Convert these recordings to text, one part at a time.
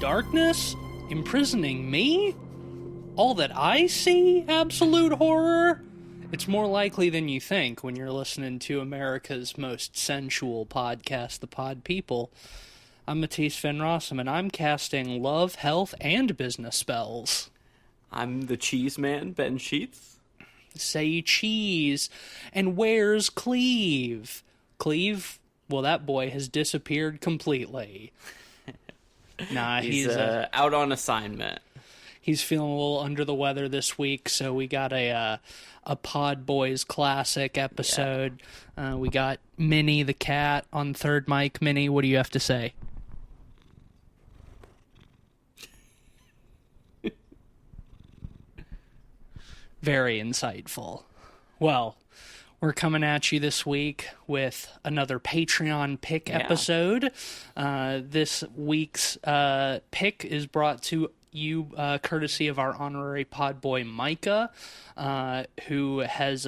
darkness imprisoning me? All that I see, absolute horror? It's more likely than you think when you're listening to America's most sensual podcast, The Pod People. I'm Matisse Van Rossum, and I'm casting love, health, and business spells. I'm the cheese man, Ben Sheets. Say cheese. And where's Cleve? Cleve? Well, that boy has disappeared completely. Nah, he's out on assignment. He's feeling a little under the weather this week, so we got a Pod Boys classic episode. Yeah. We got Minnie the cat on third mic. Minnie, what do you have to say? Very insightful. Well, we're coming at you this week with another Patreon pick episode. This week's pick is brought to you courtesy of our honorary podboy Micah, who has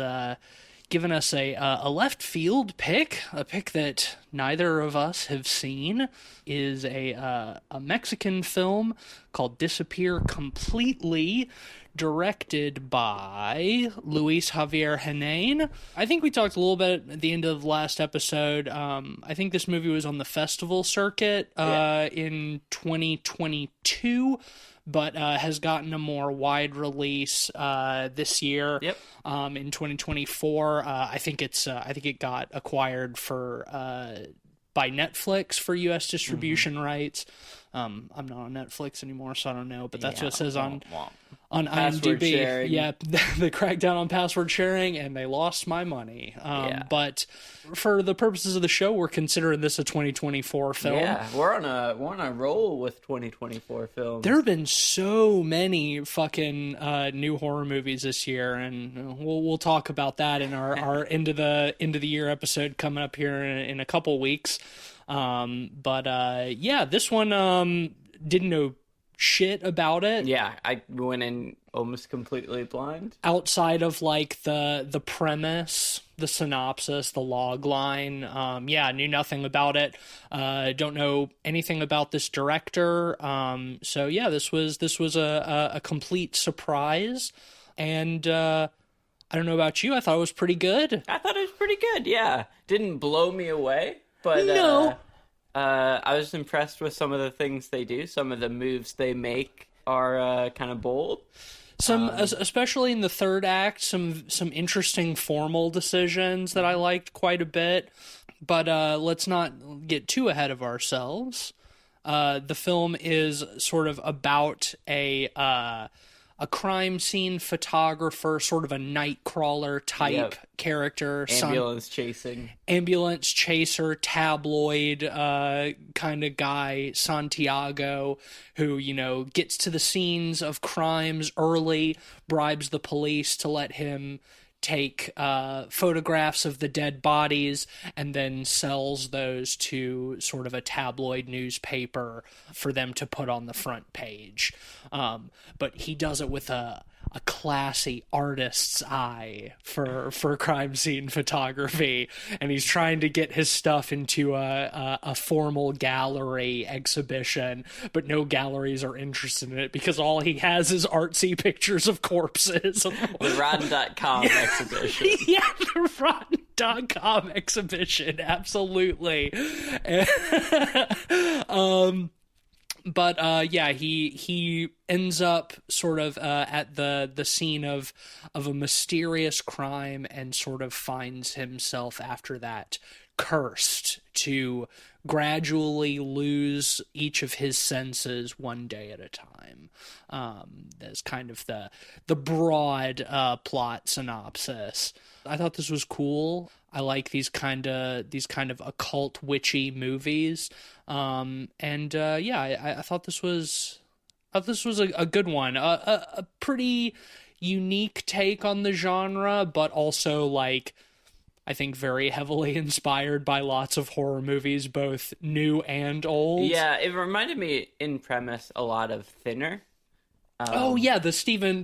given us a left field pick, a pick that neither of us have seen. Is a Mexican film called Disappear Completely, directed by Luis Javier Henane. I think we talked a little bit at the end of the last episode. I think this movie was on the festival circuit in 2022, but has gotten a more wide release this year. Yep. In 2024, I think it got acquired by Netflix for U.S. distribution rights. I'm not on Netflix anymore, so I don't know, but that's what it says on IMDb. Sharing. Yeah, they cracked down on password sharing, and they lost my money. But for the purposes of the show, we're considering this a 2024 film. Yeah, we're on a roll with 2024 films. There have been so many fucking new horror movies this year, and we'll talk about that in our end of the year episode coming up here in a couple weeks. This one didn't know shit about it. Yeah, I went in almost completely blind. Outside of like the premise, the synopsis, the log line, knew nothing about it. Don't know anything about this director. This was a complete surprise, and I don't know about you. I thought it was pretty good. I thought it was pretty good. Yeah, didn't blow me away. But no. I was impressed with some of the things they do. Some of the moves they make are kind of bold. Especially in the third act, some interesting formal decisions that I liked quite a bit. But let's not get too ahead of ourselves. The film is sort of about a crime scene photographer, sort of a Nightcrawler type character. Ambulance chaser, tabloid kind of guy, Santiago, who, gets to the scenes of crimes early, bribes the police to let him take photographs of the dead bodies, and then sells those to sort of a tabloid newspaper for them to put on the front page. But he does it with a classy artist's eye for crime scene photography, and he's trying to get his stuff into a formal gallery exhibition, but no galleries are interested in it because all he has is artsy pictures of corpses. The Rotten.com exhibition. Yeah, the Rotten.com exhibition, absolutely. He ends up sort of at the scene of a mysterious crime, and sort of finds himself after that cursed to gradually lose each of his senses one day at a time. That's kind of the broad plot synopsis. I thought this was cool. I like these kind of occult witchy movies. I thought this was a good one. A pretty unique take on the genre, but also I think very heavily inspired by lots of horror movies, both new and old. Yeah, it reminded me in premise a lot of Thinner. Based on the Stephen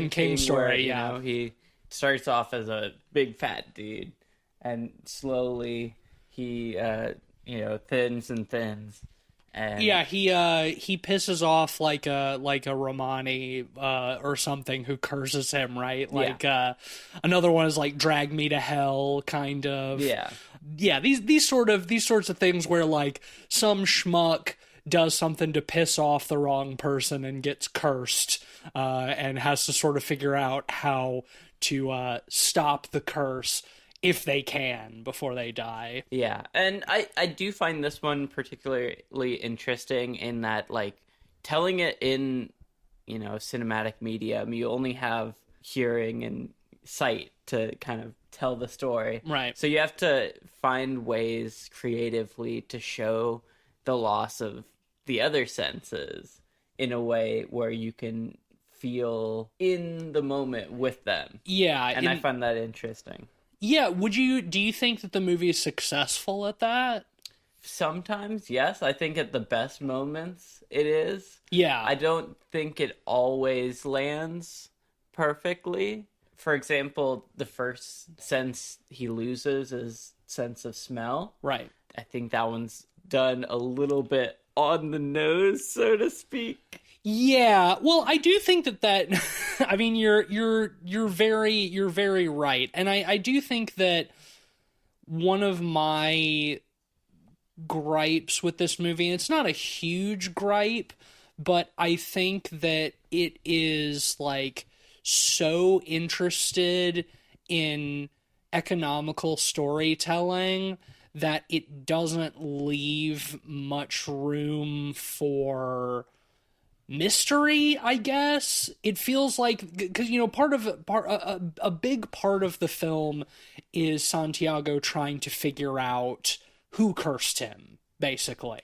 King story. Where, he starts off as a big fat dude, and slowly he thins and thins, And Yeah, he pisses off like a Romani or something who curses him, right? Like another one is like drag me to hell, kind of. yeah. Yeah, these sorts of things where like some schmuck does something to piss off the wrong person and gets cursed, and has to sort of figure out how to stop the curse if they can before they die. Yeah, and I do find this one particularly interesting in that, like, telling it in, cinematic medium, you only have hearing and sight to kind of tell the story. Right. So you have to find ways creatively to show the loss of the other senses in a way where you can feel in the moment with them. Yeah, And I find that interesting. Yeah, do you think that the movie is successful at that? Sometimes, yes. I think at the best moments it is. Yeah. I don't think it always lands perfectly. For example, the first sense he loses is sense of smell. Right. I think that one's done a little bit on the nose, so to speak. Yeah, well, I do think that I mean, you're very right, and I do think that one of my gripes with this movie, and it's not a huge gripe, but I think that it is like so interested in economical storytelling that it doesn't leave much room for mystery, I guess. It feels like, because a big part of the film is Santiago trying to figure out who cursed him, basically.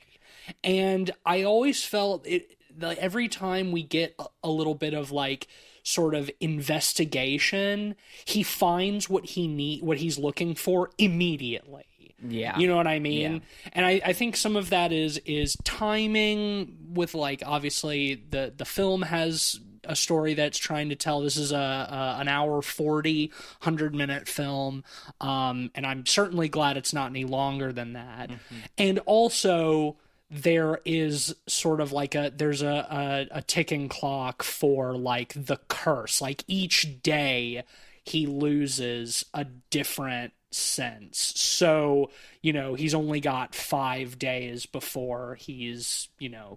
And I always felt it, like, every time we get a little bit of like sort of investigation, he finds what he's looking for immediately. Yeah. You know what I mean? Yeah. And I think some of that is timing with, like, obviously the film has a story that's trying to tell. This is an hour 40, 100-minute film. And I'm certainly glad it's not any longer than that. Mm-hmm. And also there is sort of like there's a ticking clock for like the curse. Like each day he loses a different sense. So, he's only got 5 days before he's,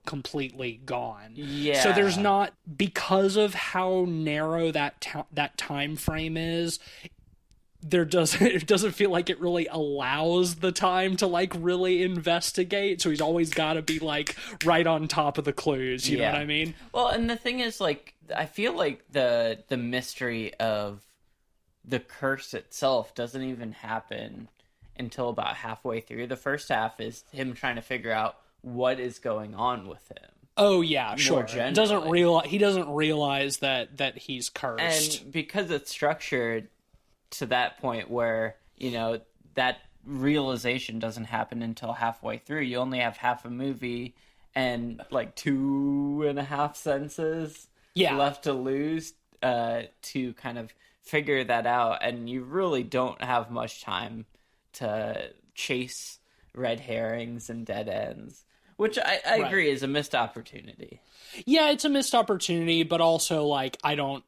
completely gone. Yeah. So there's not, because of how narrow that time frame is, it doesn't feel like it really allows the time to like really investigate. So he's always got to be like right on top of the clues. You know what I mean? Well, and the thing is, like, I feel like the mystery of the curse itself doesn't even happen until about halfway through. The first half is him trying to figure out what is going on with him. Oh yeah, sure. He doesn't realize that he's cursed. And because it's structured to that point where, that realization doesn't happen until halfway through. You only have half a movie and like 2.5 senses left to lose to kind of figure that out, and you really don't have much time to chase red herrings and dead ends, which I agree is a missed opportunity. Yeah, it's a missed opportunity, but also, like, I don't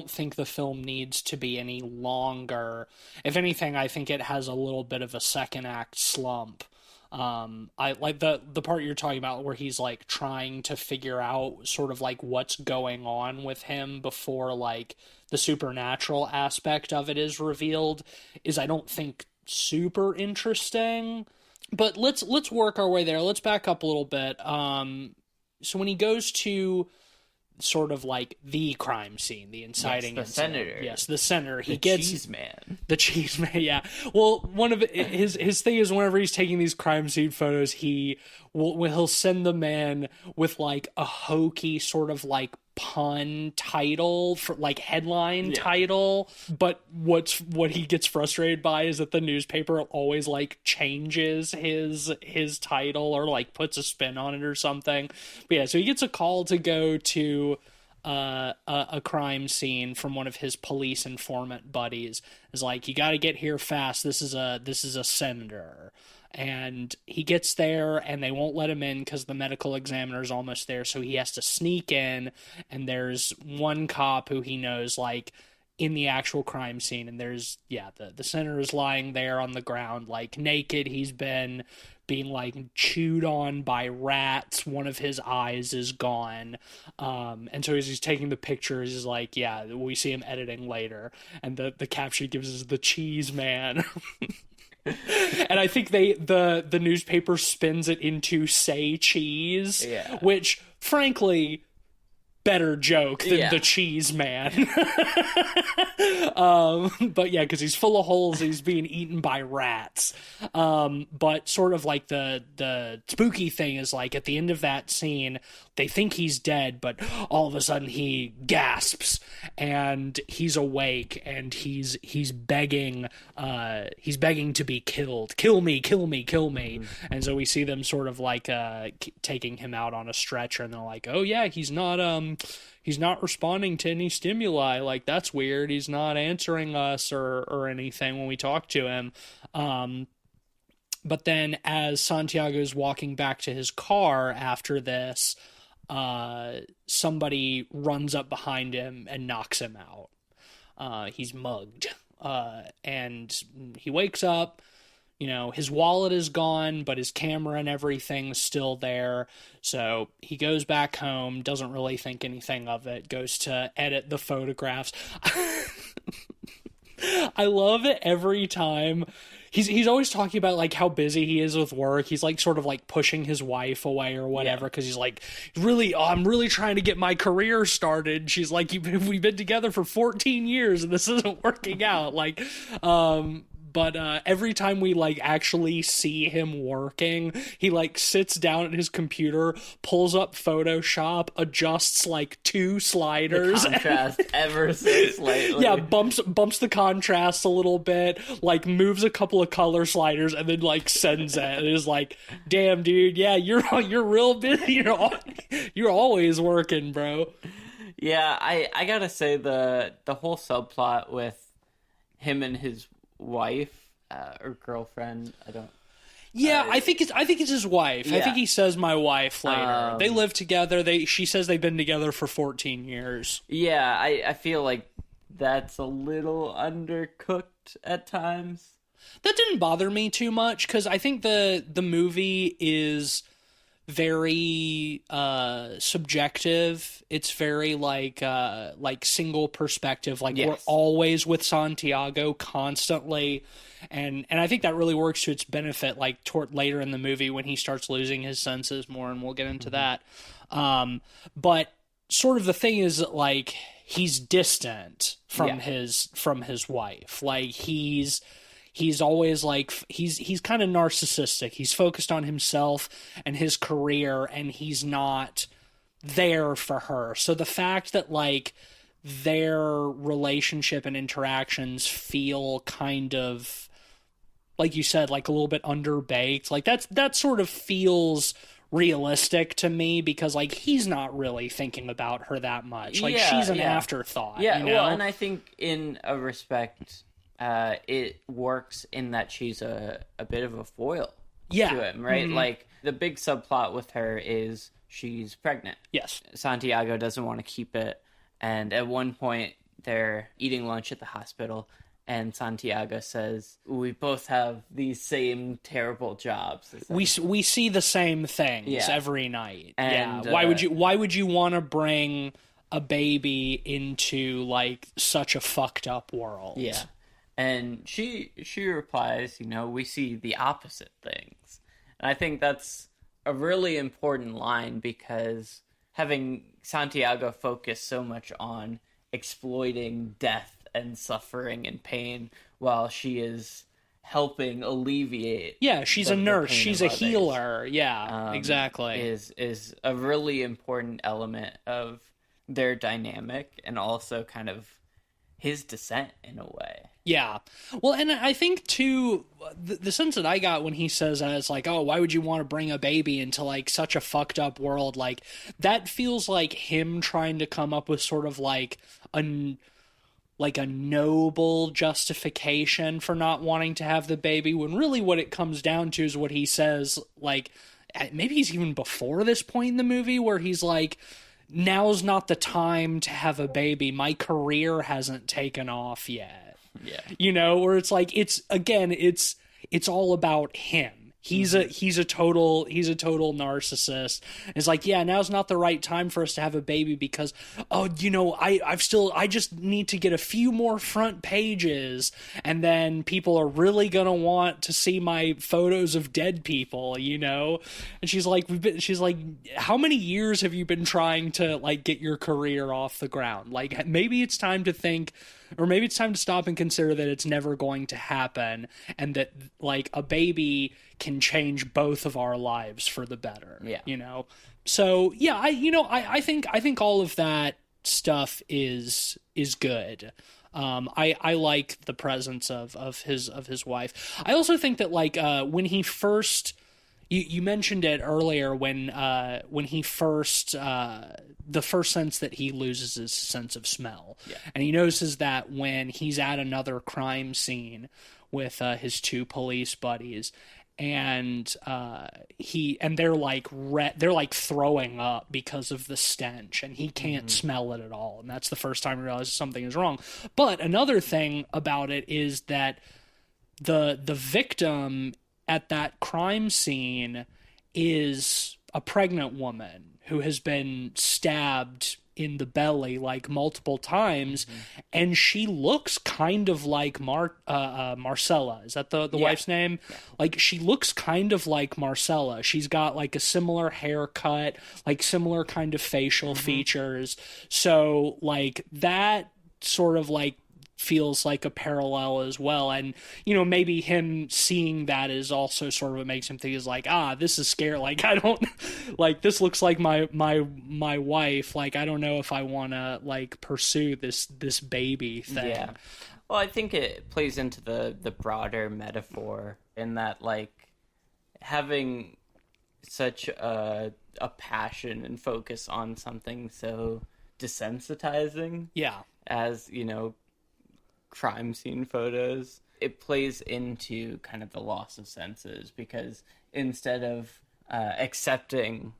think the film needs to be any longer. If anything, I think it has a little bit of a second act slump. I like the part you're talking about where he's like trying to figure out sort of like what's going on with him before like the supernatural aspect of it is revealed, is, I don't think, super interesting. But let's work our way there. Let's back up a little bit. So when he goes to sort of like the crime scene, the inciting the incident. senator. Yes, the senator. He gets cheese man. The cheese man, yeah. Well, one of his thing is whenever he's taking these crime scene photos, he'll send the man with like a hokey sort of like pun title for like headline title, but what he gets frustrated by is that the newspaper always like changes his title or like puts a spin on it or something. But yeah, so he gets a call to go to a crime scene from one of his police informant buddies. Is like, you got to get here fast. This is a senator. And he gets there and they won't let him in because the medical examiner's almost there. So he has to sneak in, and there's one cop who he knows, like, in the actual crime scene. And there's, the senator is lying there on the ground, like, naked. He's been being, like, chewed on by rats. One of his eyes is gone. And so as he's taking the pictures, he's like, we see him editing later. And the caption gives us the cheese man. And I think the newspaper spins it into say cheese, which frankly, better joke than the cheese man. But yeah, because he's full of holes, he's being eaten by rats. But sort of like the spooky thing is, like, at the end of that scene, they think he's dead, but all of a sudden he gasps and he's awake, and he's begging to be killed. Kill me, kill me, kill me. And so we see them sort of like taking him out on a stretcher, and they're like, oh yeah, he's not responding to any stimuli. Like, that's weird. He's not answering us or anything when we talk to him. But then as Santiago's walking back to his car after this, somebody runs up behind him and knocks him out. He's mugged. And he wakes up. You know, his wallet is gone, but his camera and everything's still there. So he goes back home, doesn't really think anything of it, goes to edit the photographs. I love it every time. He's always talking about, like, how busy he is with work. He's, like, sort of, like, pushing his wife away or whatever, because he's like, I'm really trying to get my career started. She's like, we've been together for 14 years and this isn't working out. Like, but every time we, like, actually see him working, he, like, sits down at his computer, pulls up Photoshop, adjusts, like, 2 sliders. The contrast ever so slightly. Yeah, bumps the contrast a little bit, like, moves a couple of color sliders, and then, like, sends it. And it's like, damn, dude, yeah, you're real busy. You're always working, bro. Yeah, I gotta say, the whole subplot with him and his wife or girlfriend, I think it's his wife. I think he says my wife later. They live together. She says they've been together for 14 years. Yeah, I feel like that's a little undercooked at times. That didn't bother me too much, because I think the movie is very subjective. It's very like single perspective. Like, we're always with Santiago constantly, and I think that really works to its benefit. Like, toward later in the movie when he starts losing his senses more, and we'll get into that. But sort of the thing is that, like, he's distant from his wife. Like, he's always like, he's kind of narcissistic. He's focused on himself and his career, and he's not there for her. So the fact that, like, their relationship and interactions feel kind of, like you said, like a little bit underbaked, like that sort of feels realistic to me, because, like, he's not really thinking about her that much. Like, she's an afterthought. Yeah, you know? Well, and I think in a respect, it works in that she's a bit of a foil to him, right? Mm-hmm. Like, the big subplot with her is she's pregnant. Yes. Santiago doesn't want to keep it, and at one point they're eating lunch at the hospital, and Santiago says, we both have these same terrible jobs. We see the same things every night. And, why would you want to bring a baby into, like, such a fucked up world? Yeah. And she replies, we see the opposite things. And I think that's a really important line, because having Santiago focus so much on exploiting death and suffering and pain while she is helping alleviate. Yeah, she's a nurse. She's a healer. Yeah, exactly. Is a really important element of their dynamic, and also kind of his descent in a way. Yeah. Well, and I think, too, the sense that I got when he says that, it's like, oh, why would you want to bring a baby into, like, such a fucked up world? Like, that feels like him trying to come up with sort of, like, like a noble justification for not wanting to have the baby, when really what it comes down to is what he says, like, maybe he's even before this point in the movie, where he's like, now's not the time to have a baby. My career hasn't taken off yet. Yeah. You know, where it's like, it's all about him. He's a total narcissist. It's like, yeah, now's not the right time for us to have a baby because, oh, you know, I just need to get a few more front pages, and then people are really gonna want to see my photos of dead people, you know. And she's like, how many years have you been trying to like get your career off the ground? Like, maybe it's time to think. Or maybe it's time to stop and consider that it's never going to happen, and that like a baby can change both of our lives for the better. Yeah. You know? So yeah, I think all of that stuff is good. I like the presence of his wife. I also think that like when he first, you mentioned it earlier, when he first the first sense that he loses his sense of smell. Yeah. And he notices that when he's at another crime scene with his two police buddies, and they're like throwing up because of the stench, and he can't smell it at all, and that's the first time he realizes something is wrong. But another thing about it is that the victim at that crime scene is a pregnant woman who has been stabbed in the belly like multiple times, and she looks kind of like Marcella. Is that the wife's name? Yeah. Like, she looks kind of like Marcella. She's got like a similar haircut, like similar kind of facial features. So like that sort of like feels like a parallel as well. And, you know, maybe him seeing that is also sort of what makes him think is like, this is scary. Like, I don't like, this looks like my wife. Like, I don't know if I want to like pursue this baby thing. Yeah. Well, I think it plays into the broader metaphor in that, like, having such a passion and focus on something so desensitizing. Yeah. As, you know, crime scene photos, it plays into kind of the loss of senses, because instead of accepting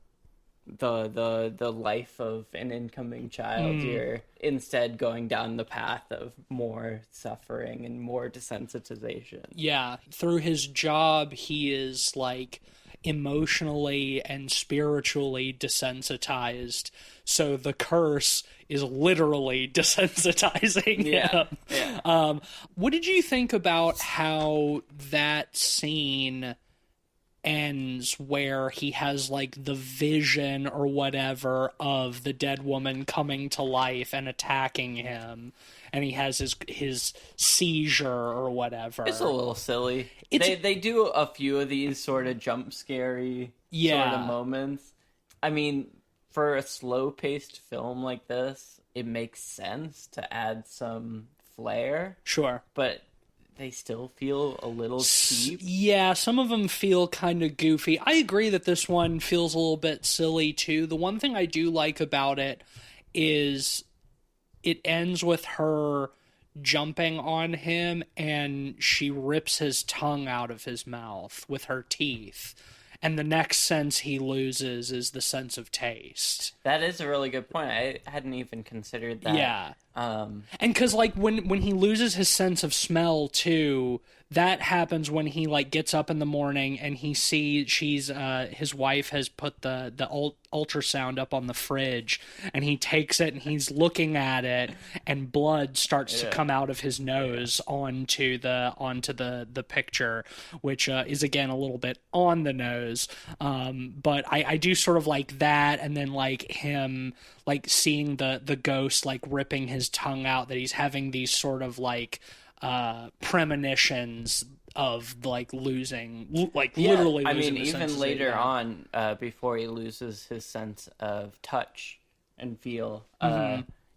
the life of an incoming child, you're instead going down the path of more suffering and more desensitization. Yeah, through his job he is like emotionally and spiritually desensitized, so the curse is literally desensitizing him. Yeah. What did you think about how that scene ends, where he has like the vision or whatever of the dead woman coming to life and attacking him, and he has his seizure or whatever? It's a little silly. They do a few of these sort of jump scary sort of moments. I mean, for a slow-paced film like this, it makes sense to add some flair. Sure. But they still feel a little cheap. Yeah, some of them feel kind of goofy. I agree that this one feels a little bit silly, too. The one thing I do like about it is it ends with her jumping on him, and she rips his tongue out of his mouth with her teeth. And the next sense he loses is the sense of taste. That is a really good point. I hadn't even considered that. Yeah. And because, like, when he loses his sense of smell, too, that happens when he, like, gets up in the morning and he sees his wife has put the ultrasound up on the fridge, and he takes it and he's looking at it, and blood starts to come out of his nose onto the picture, which is, again, a little bit on the nose. But I do sort of like that, and then, like, him, like, seeing the ghost, like, ripping his tongue out, that he's having these sort of, like, premonitions of like losing, like literally losing. I mean, even later on, before he loses his sense of touch and feel,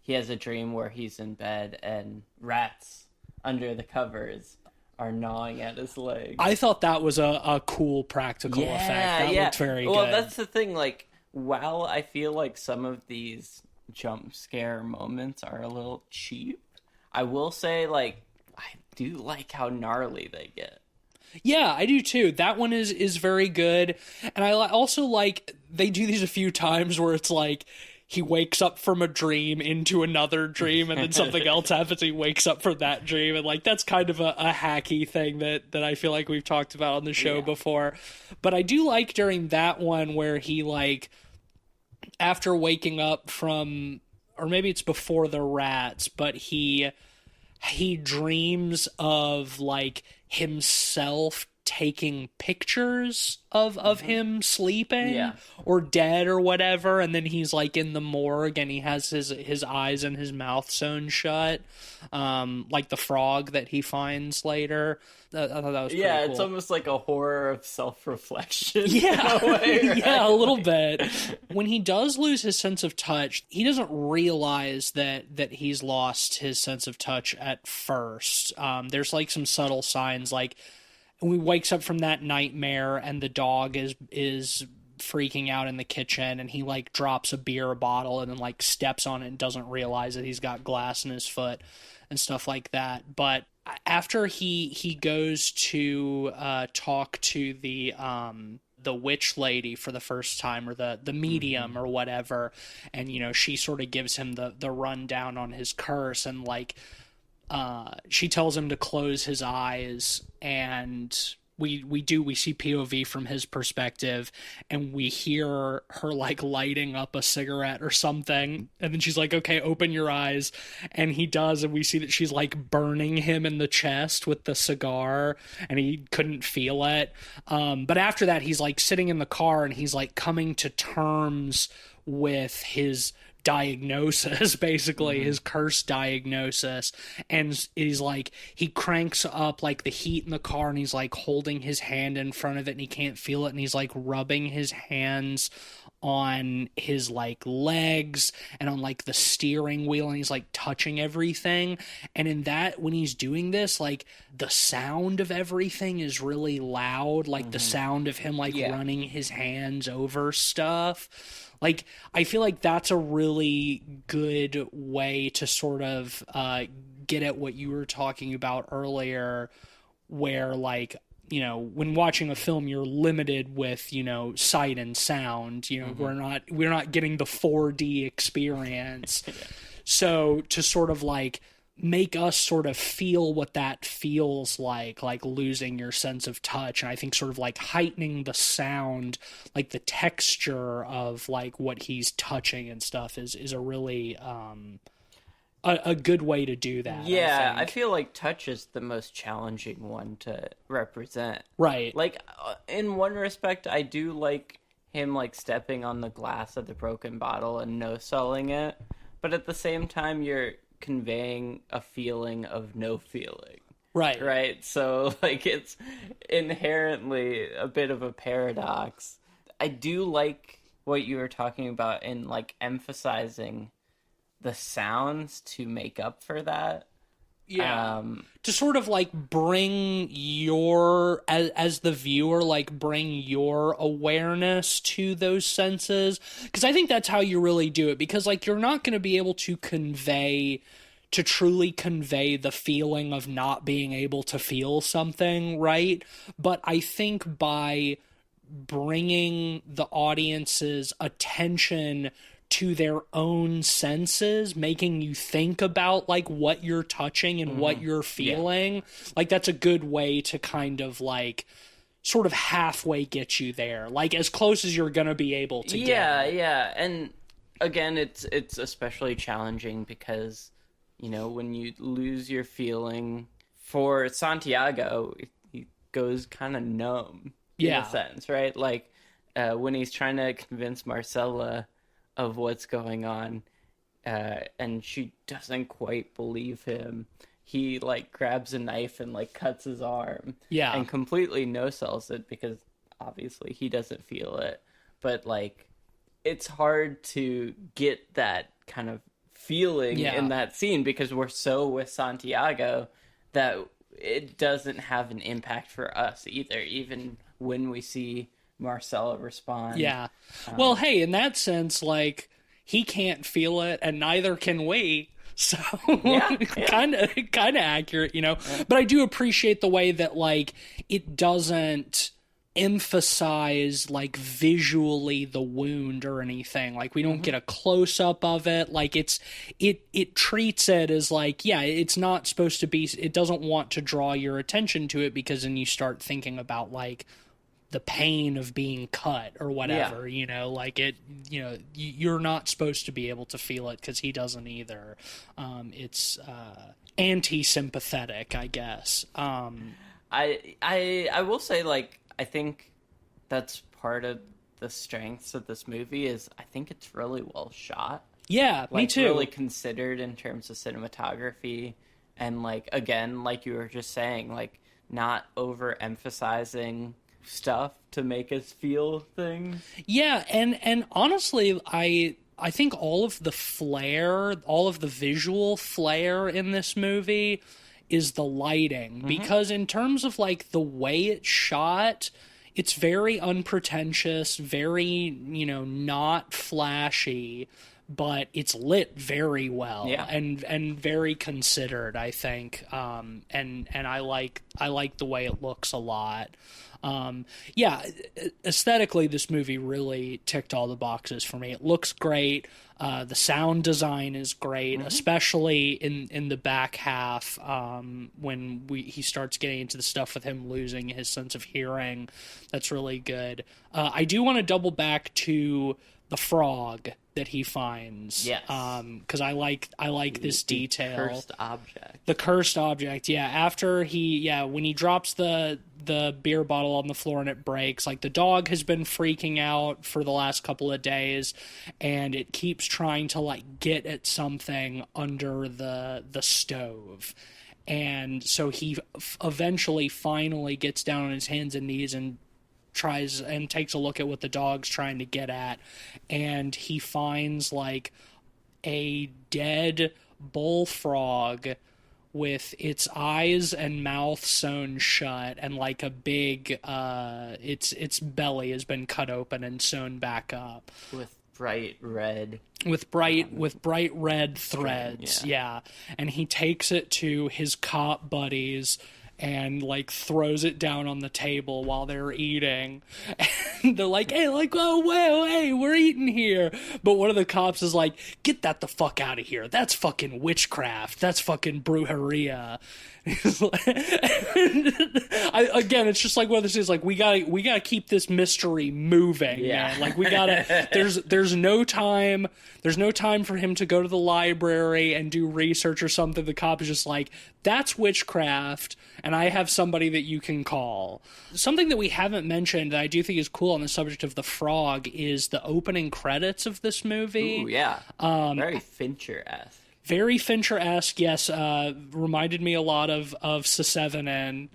he has a dream where he's in bed and rats under the covers are gnawing at his leg. I thought that was a cool practical effect. That looked very good. Well, that's the thing. Like, while I feel like some of these jump scare moments are a little cheap, I will say, like, I do like how gnarly they get. Yeah, I do too. That one is very good. And I also like, they do these a few times where it's like, he wakes up from a dream into another dream, and then something else happens. He wakes up from that dream, and like that's kind of a hacky thing that I feel like we've talked about on the show before. But I do like during that one where he, like, after waking up from, or maybe it's before the rats, but he dreams of like himself taking pictures of him sleeping or dead or whatever, and then he's like in the morgue and he has his eyes and his mouth sewn shut, like the frog that he finds later. I thought that was pretty cool. It's almost like a horror of self-reflection. Yeah, in a way, right? yeah, a little bit. When he does lose his sense of touch, he doesn't realize that he's lost his sense of touch at first. There's like some subtle signs, like when he wakes up from that nightmare and the dog is freaking out in the kitchen, and he like drops a beer bottle and then like steps on it and doesn't realize that he's got glass in his foot and stuff like that. But after he goes to talk to the witch lady for the first time, or the medium or whatever, and you know, she sort of gives him the rundown on his curse, and like she tells him to close his eyes, and we see POV from his perspective, and we hear her like lighting up a cigarette or something, and then she's like, okay, open your eyes, and he does, and we see that she's like burning him in the chest with the cigar, and he couldn't feel it. But after that, he's like sitting in the car, and he's like coming to terms with his diagnosis, basically his curse diagnosis, and he's like, he cranks up like the heat in the car, and he's like holding his hand in front of it and he can't feel it, and he's like rubbing his hands on his like legs and on like the steering wheel, and he's like touching everything. And in that, when he's doing this, like the sound of everything is really loud, like the sound of him like running his hands over stuff. Like, I feel like that's a really good way to sort of get at what you were talking about earlier, where, like, you know, when watching a film, you're limited with, you know, sight and sound. You know, we're not getting the 4D experience. So to sort of like make us sort of feel what that feels like losing your sense of touch, and I think sort of like heightening the sound, like the texture of like what he's touching and stuff is a really a good way to do that. Yeah, I feel like touch is the most challenging one to represent. Right. Like, in one respect, I do like him like stepping on the glass of the broken bottle and no-selling it, but at the same time, you're conveying a feeling of no feeling. Right. So like, it's inherently a bit of a paradox. I do like what you were talking about in like emphasizing the sounds to make up for that. To sort of like bring your, as the viewer, like bring your awareness to those senses, because I think that's how you really do it, because like you're not going to be able to truly convey the feeling of not being able to feel something, right? But I think by bringing the audience's attention to their own senses, making you think about like what you're touching and what you're feeling, like that's a good way to kind of like sort of halfway get you there, like as close as you're gonna be able to get. Yeah, and again, it's especially challenging because, you know, when you lose your feeling, for Santiago, he goes kind of numb in a sense, right? Like when he's trying to convince Marcella of what's going on, and she doesn't quite believe him, he like grabs a knife and like cuts his arm, and completely no-sells it because obviously he doesn't feel it. But like, it's hard to get that kind of feeling in that scene because we're so with Santiago that it doesn't have an impact for us either, even when we see Marcella respond. Well, hey, in that sense, like, he can't feel it and neither can we. So Yeah. kind of accurate, you know. But I do appreciate the way that like it doesn't emphasize like visually the wound or anything. Like we don't get a close up of it. Like it treats it as like, yeah, it's not supposed to be, it doesn't want to draw your attention to it, because then you start thinking about like the pain of being cut or whatever, you know, like it, you know, you're not supposed to be able to feel it, because he doesn't either. It's anti-sympathetic, I guess. I will say, like, I think that's part of the strengths of this movie is I think it's really well shot. Yeah, me Like, too. really considered in terms of cinematography, and like again, like you were just saying, like not overemphasizing stuff to make us feel things. Yeah, and honestly, I think all of the flair, all of the visual flair in this movie is the lighting, because in terms of like the way it's shot, it's very unpretentious, very, you know, not flashy, but it's lit very well, and very considered, I think. And I like the way it looks a lot. Yeah, aesthetically, this movie really ticked all the boxes for me. It looks great. The sound design is great, especially in the back half, when he starts getting into the stuff with him losing his sense of hearing. That's really good. I do want to double back to the frog that he finds. Yes. Because I like this detail. Cursed object. The cursed object, yeah. After when he drops the beer bottle on the floor and it breaks, like the dog has been freaking out for the last couple of days, and it keeps trying to like get at something under the stove. And so he eventually finally gets down on his hands and knees and tries and takes a look at what the dog's trying to get at, and he finds like a dead bullfrog with its eyes and mouth sewn shut, and like a big its belly has been cut open and sewn back up With bright red threads. Yeah. And he takes it to his cop buddies and like throws it down on the table while they're eating. And they're like, hey, like, oh, well, hey, we're eating here. But one of the cops is like, get that the fuck out of here. That's fucking witchcraft. That's fucking brujeria. Again, it's just like one of those things, like we gotta keep this mystery moving, man. Like we gotta there's no time for him to go to the library and do research or something. The cop is just like, that's witchcraft, and I have somebody that you can call. Something that we haven't mentioned that I do think is cool on the subject of the frog is the opening credits of this movie. Ooh, yeah. Very Fincher-esque. Very Fincher-esque, yes. Reminded me a lot of S7N.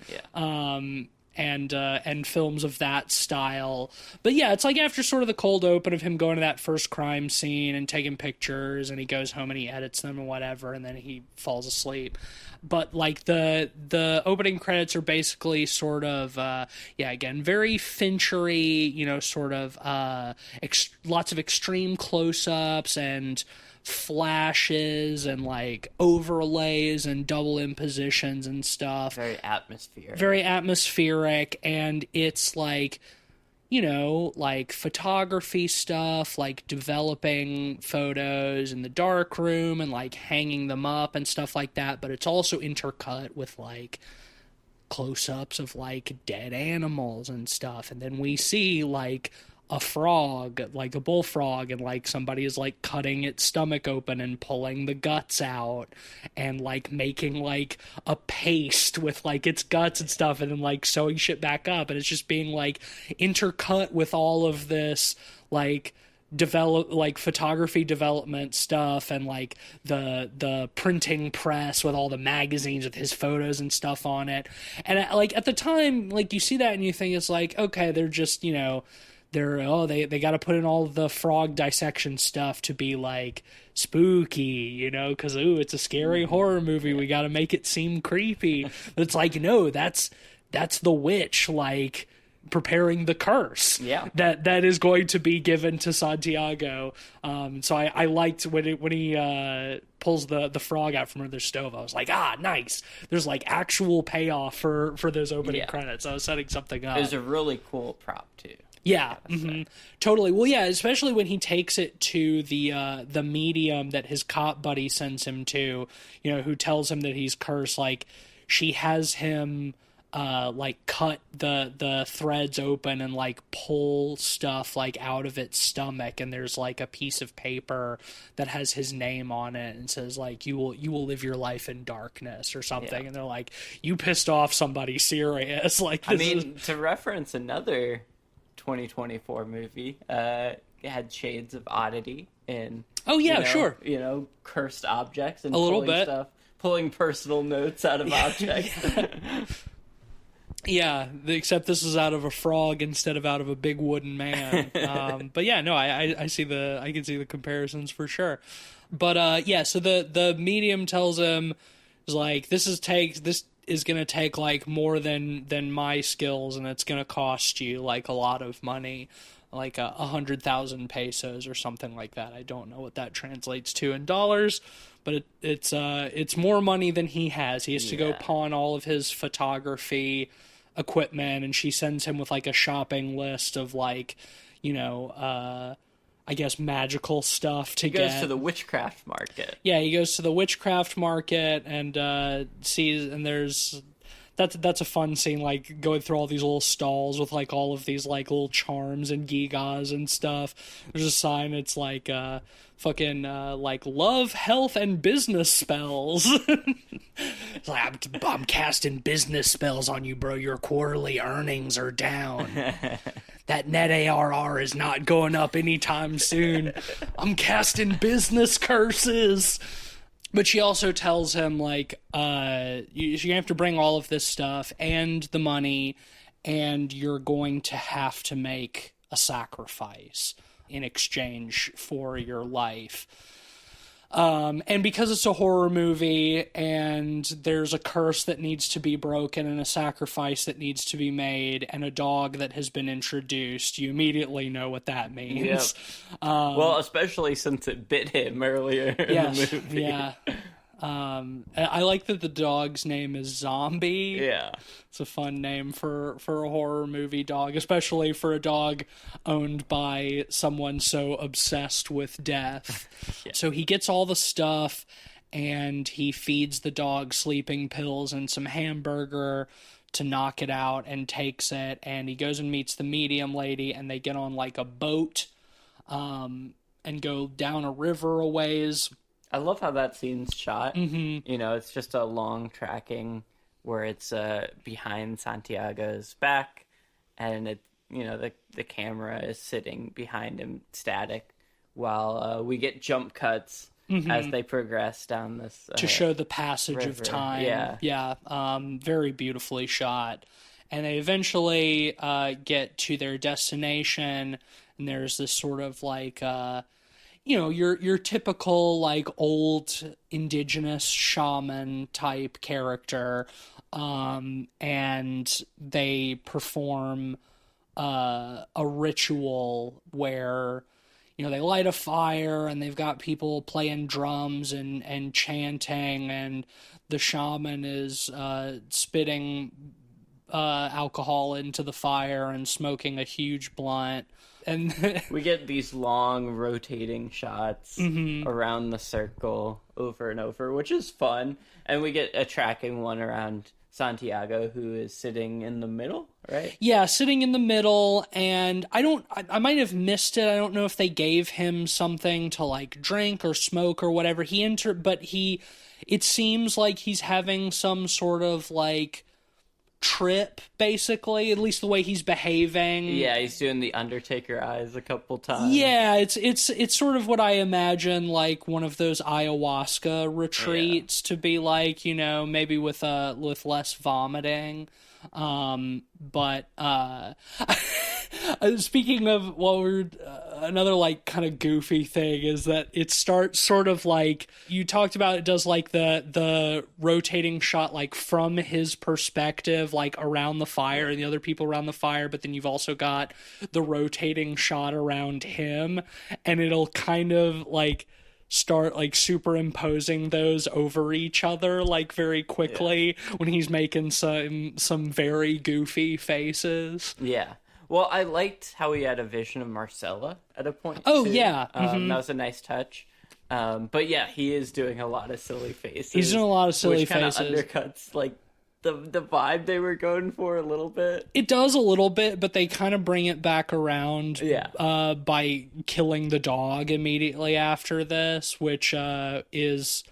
And films of that style. But yeah, it's like after sort of the cold open of him going to that first crime scene and taking pictures, and he goes home and he edits them and whatever, and then he falls asleep. But like the opening credits are basically sort of again, very Finchery, you know, sort of lots of extreme close-ups and flashes and like overlays and double impositions and stuff. Very atmospheric, and it's like, you know, like photography stuff, like developing photos in the dark room and like hanging them up and stuff like that, but it's also intercut with like close-ups of like dead animals and stuff. And then we see like a frog, like a bullfrog, and like somebody is like cutting its stomach open and pulling the guts out and like making like a paste with like its guts and stuff, and then like sewing shit back up, and it's just being like intercut with all of this like photography development stuff, and like the printing press with all the magazines with his photos and stuff on it. And like at the time, like you see that and you think it's like, okay, they're just, you know, they got to put in all the frog dissection stuff to be like spooky, you know, because it's a scary horror movie. We got to make it seem creepy. But it's like, no, that's the witch like preparing the curse that is going to be given to Santiago. So I liked when he pulls the frog out from under the stove. I was like, nice. There's like actual payoff for those opening credits. I was setting something up. It was a really cool prop too. Yeah, totally. Well, yeah, especially when he takes it to the medium that his cop buddy sends him to, who tells him that he's cursed. Like, she has him like cut the threads open and like pull stuff like out of its stomach, and there's like a piece of paper that has his name on it and says like you will live your life in darkness or something. And they're like, you pissed off somebody serious. Like, to reference another 2024 movie, it had shades of Oddity in sure, cursed objects and a little bit stuff, pulling personal notes out of objects. Yeah, except this is out of a frog instead of out of a big wooden man. But yeah, no, I can see the comparisons for sure. But so the medium tells him, is like, this is going to take like more than my skills, and it's going to cost you like a lot of money, like 100,000 pesos or something like that. I don't know what that translates to in dollars, but it's more money than he has. He has to go pawn all of his photography equipment, and she sends him with like a shopping list of like, I guess magical stuff to get. He goes to the witchcraft market. Yeah, he goes to the witchcraft market and sees, and that's a fun scene, like going through all these little stalls with like all of these like little charms and gigas and stuff. There's a sign, it's like fucking like love, health, and business spells. It's like, I'm casting business spells on you, bro. Your quarterly earnings are down. That net ARR is not going up anytime soon. I'm casting business curses. But she also tells him, like, you have to bring all of this stuff and the money, and you're going to have to make a sacrifice in exchange for your life. And because it's a horror movie and there's a curse that needs to be broken and a sacrifice that needs to be made and a dog that has been introduced, you immediately know what that means. Yep. Well, especially since it bit him earlier in the movie. Yeah. I like that the dog's name is Zombie. Yeah. It's a fun name for a horror movie dog, especially for a dog owned by someone so obsessed with death. Yeah. So he gets all the stuff, and he feeds the dog sleeping pills and some hamburger to knock it out, and takes it, and he goes and meets the medium lady, and they get on like a boat and go down a river a ways. I love how that scene's shot. Mm-hmm. It's just a long tracking where it's behind Santiago's back, and the camera is sitting behind him static, while we get jump cuts as they progress down this to show the passage river of time. Yeah, very beautifully shot. And they eventually get to their destination, and there's this sort of like your typical like old indigenous shaman type character, and they perform a ritual where they light a fire, and they've got people playing drums and chanting, and the shaman is spitting alcohol into the fire and smoking a huge blunt. And we get these long rotating shots around the circle over and over, which is fun. And we get a tracking one around Santiago, who is sitting in the middle, right? Yeah, sitting in the middle. And I might have missed it. I don't know if they gave him something to like drink or smoke or whatever. It seems like he's having some sort of like trip, basically, at least the way he's behaving. Yeah, he's doing the Undertaker eyes a couple times. Yeah, it's sort of what I imagine like one of those ayahuasca retreats to be like, maybe with less vomiting. But speaking of, well, we're another like kind of goofy thing is that it starts sort of like you talked about. It does like the rotating shot like from his perspective, like around the fire and the other people around the fire, but then you've also got the rotating shot around him, and it'll kind of like start like superimposing those over each other like very quickly when he's making some very goofy faces. Yeah. Well, I liked how he had a vision of Marcella at a point. Oh, too. yeah. That was a nice touch. But yeah, he is doing a lot of silly faces. He's doing a lot of silly which faces. Kind of undercuts like the vibe they were going for a little bit. It does a little bit, but they kind of bring it back around by killing the dog immediately after this, which is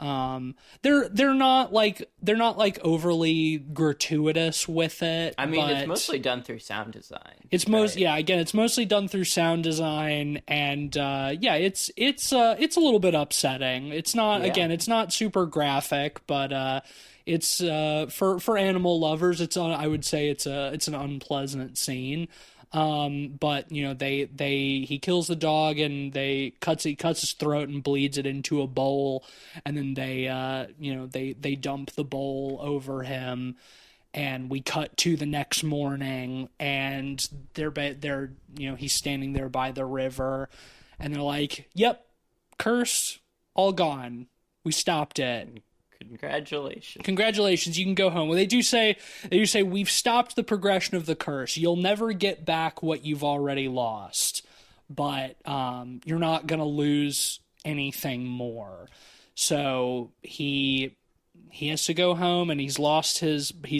they're not like overly gratuitous with it. I mean, but it's mostly done through sound design. it's it's mostly done through sound design, and it's a little bit upsetting. It's not it's not super graphic, but it's for animal lovers, I would say it's an unpleasant scene. But you know, he kills the dog and he cuts his throat and bleeds it into a bowl, and then they dump the bowl over him, and we cut to the next morning, and they're he's standing there by the river, and they're like, "Yep, curse all gone. We stopped it. Congratulations, you can go home." Well, they do say we've stopped the progression of the curse. You'll never get back what you've already lost, but you're not gonna lose anything more. So he has to go home, and he's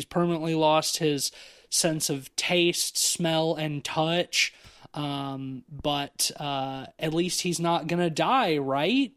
permanently lost his sense of taste, smell, and touch. But at least he's not gonna die, right?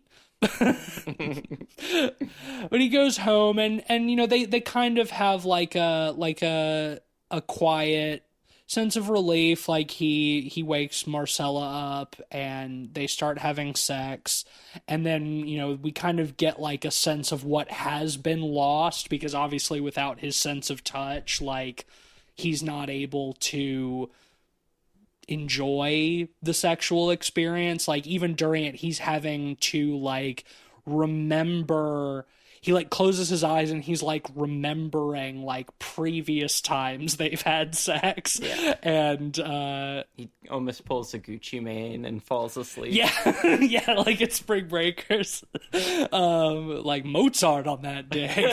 But he goes home, and they kind of have like a quiet sense of relief. Like he wakes Marcella up, and they start having sex, and then we kind of get like a sense of what has been lost, because obviously without his sense of touch, like he's not able to enjoy the sexual experience. Like even during it, he's having to like remember. He like closes his eyes and he's like remembering like previous times they've had sex. And he almost pulls a Gucci Mane and falls asleep. Like it's Spring Breakers. Like Mozart on that day.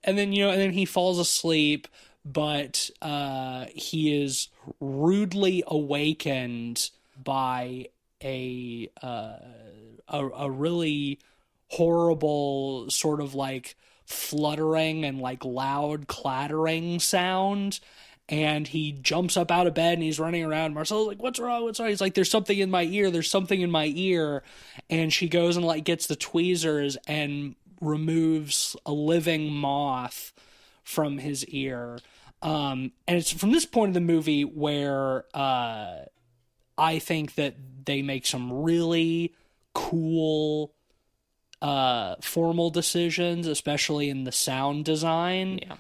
And then he falls asleep, but he is rudely awakened by a really horrible sort of like fluttering and like loud clattering sound. And he jumps up out of bed and he's running around. Marcella's like, "What's wrong? What's wrong?" He's like, "There's something in my ear. There's something in my ear." And she goes and like gets the tweezers and removes a living moth from his ear. And it's from this point of the movie where I think that they make some really cool formal decisions, especially in the sound design. Yeah.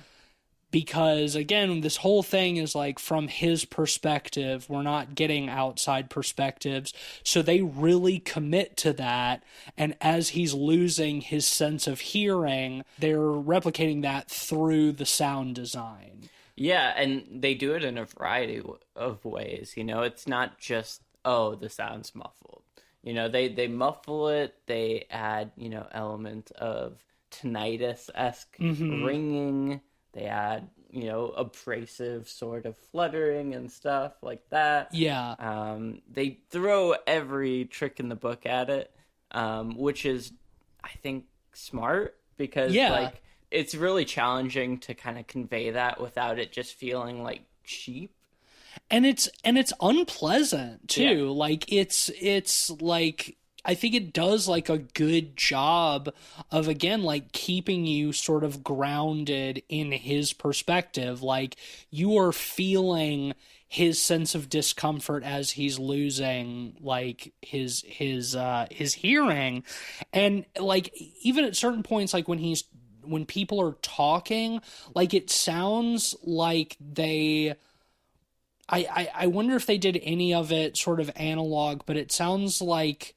Because again, this whole thing is like from his perspective. We're not getting outside perspectives. So they really commit to that. And as he's losing his sense of hearing, they're replicating that through the sound design. Yeah, and they do it in a variety of ways. It's not just, the sound's muffled. They muffle it. They add, element of tinnitus-esque ringing. They add, abrasive sort of fluttering and stuff like that. Yeah. They throw every trick in the book at it, which is, I think, smart, because like it's really challenging to kind of convey that without it just feeling like cheap. And it's unpleasant too. Yeah. Like it's like, I think it does like a good job of, again, like keeping you sort of grounded in his perspective. Like you are feeling his sense of discomfort as he's losing like his hearing. And like even at certain points, like when when people are talking, like it sounds like they I wonder if they did any of it sort of analog, but it sounds like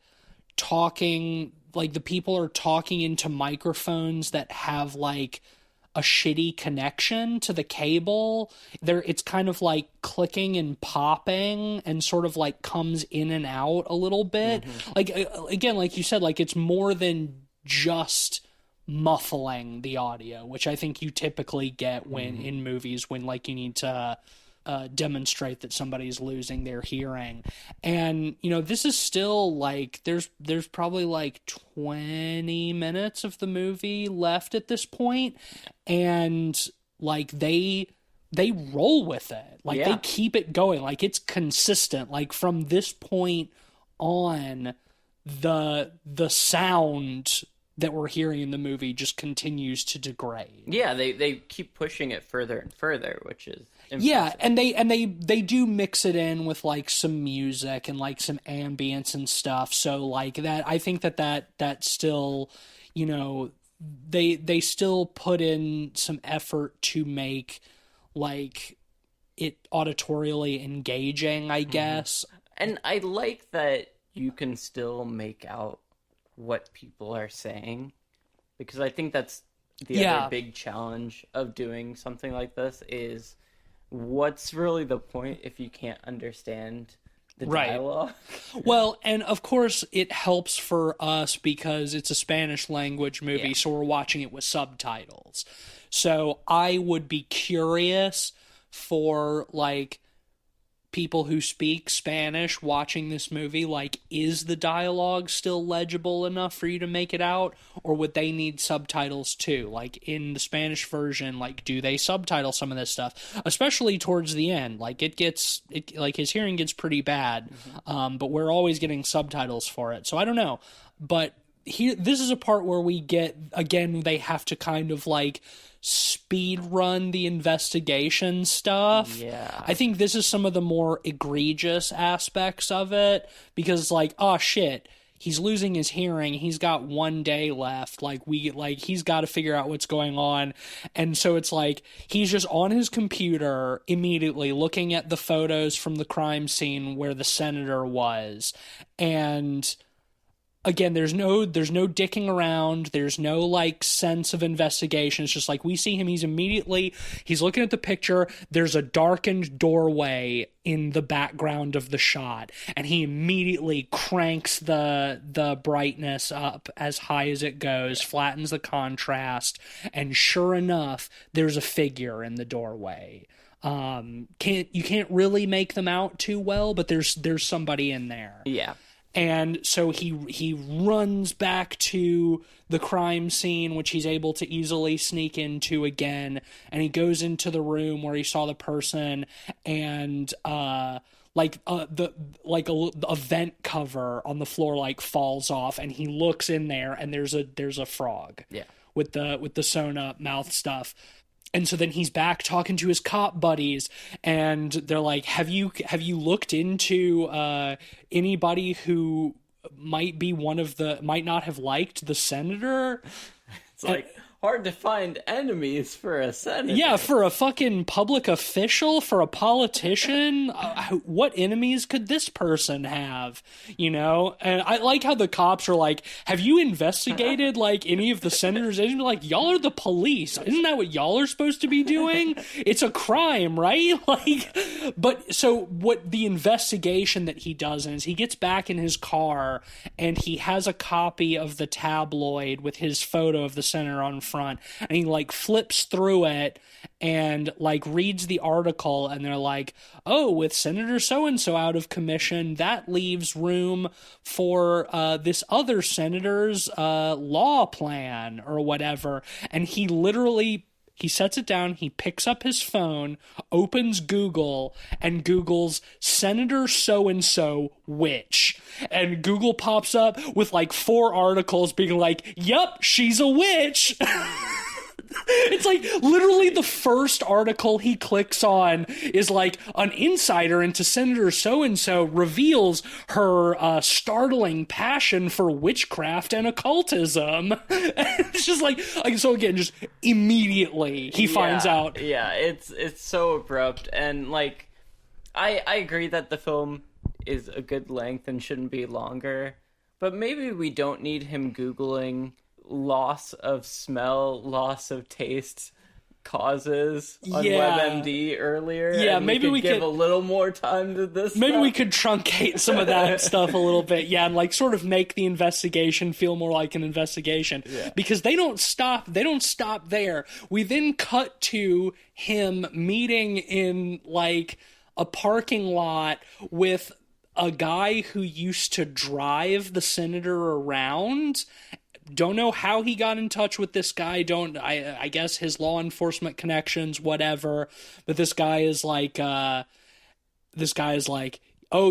talking, like the people are talking into microphones that have like a shitty connection to the cable. It's kind of like clicking and popping and sort of like comes in and out a little bit. Like, again, like you said, like it's more than just muffling the audio, which I think you typically get when in movies when like you need to demonstrate that somebody's losing their hearing. And this is still like there's probably like 20 minutes of the movie left at this point, and like they roll with it, like they keep it going, like it's consistent, like from this point on the sound that we're hearing in the movie just continues to degrade. Yeah, they keep pushing it further and further, which is impressive. Yeah, and they do mix it in with like some music and like some ambience and stuff. So like that, I think that still, they still put in some effort to make like it auditorially engaging, I guess. And I like that you can still make out what people are saying, because I think that's the other big challenge of doing something like this is what's really the point if you can't understand the dialogue? Well, and of course it helps for us because it's a Spanish language movie, so we're watching it with subtitles. So I would be curious for like people who speak Spanish watching this movie, like, is the dialogue still legible enough for you to make it out, or would they need subtitles too? Like in the Spanish version, like, do they subtitle some of this stuff, especially towards the end? Like like his hearing gets pretty bad, but we're always getting subtitles for it, so I don't know. But here, this is a part where we get, again, they have to kind of like speed run the investigation stuff. Yeah. I think this is some of the more egregious aspects of it, because like, oh shit, he's losing his hearing, he's got 1 day left, he's got to figure out what's going on. And so it's like he's just on his computer immediately looking at the photos from the crime scene where the senator was, and again, there's no dicking around. There's no like sense of investigation. It's just like we see him. He's looking at the picture. There's a darkened doorway in the background of the shot, and he immediately cranks the brightness up as high as it goes, flattens the contrast, and sure enough, there's a figure in the doorway. You can't really make them out too well, but there's somebody in there. Yeah. And so he runs back to the crime scene, which he's able to easily sneak into again, and he goes into the room where he saw the person, and a vent cover on the floor like falls off, and he looks in there, and there's a frog. Yeah. With the sewn up mouth stuff. And so then he's back talking to his cop buddies, and they're like, have you looked into anybody who might not have liked the senator? It's like hard to find enemies for a senator. Yeah, for a fucking public official, for a politician. What enemies could this person have? And I like how the cops are like, have you investigated like any of the senators? And you're like, y'all are the police. Isn't that what y'all are supposed to be doing? It's a crime, right? But so what the investigation that he does is he gets back in his car, and he has a copy of the tabloid with his photo of the senator on front, and he like flips through it and like reads the article, and they're like, oh, with Senator so-and-so out of commission, that leaves room for this other senator's law plan or whatever. And he sets it down, he picks up his phone, opens Google, and Googles Senator so-and-so witch. And Google pops up with like 4 articles being like, yep, she's a witch. It's like literally the first article he clicks on is like an insider into Senator so-and-so reveals her startling passion for witchcraft and occultism. And it's just like, so again, just immediately he finds out. Yeah, it's so abrupt, and like I agree that the film is a good length and shouldn't be longer, but maybe we don't need him Googling loss of smell, loss of taste causes on WebMD earlier. Yeah, and maybe we give could a little more time to this. Maybe we could truncate some of that stuff a little bit, yeah, and like sort of make the investigation feel more like an investigation. Yeah. Because they don't stop there. We then cut to him meeting in like a parking lot with a guy who used to drive the senator around. Don't know how he got in touch with this guy. I guess his law enforcement connections, whatever. But this guy is like, oh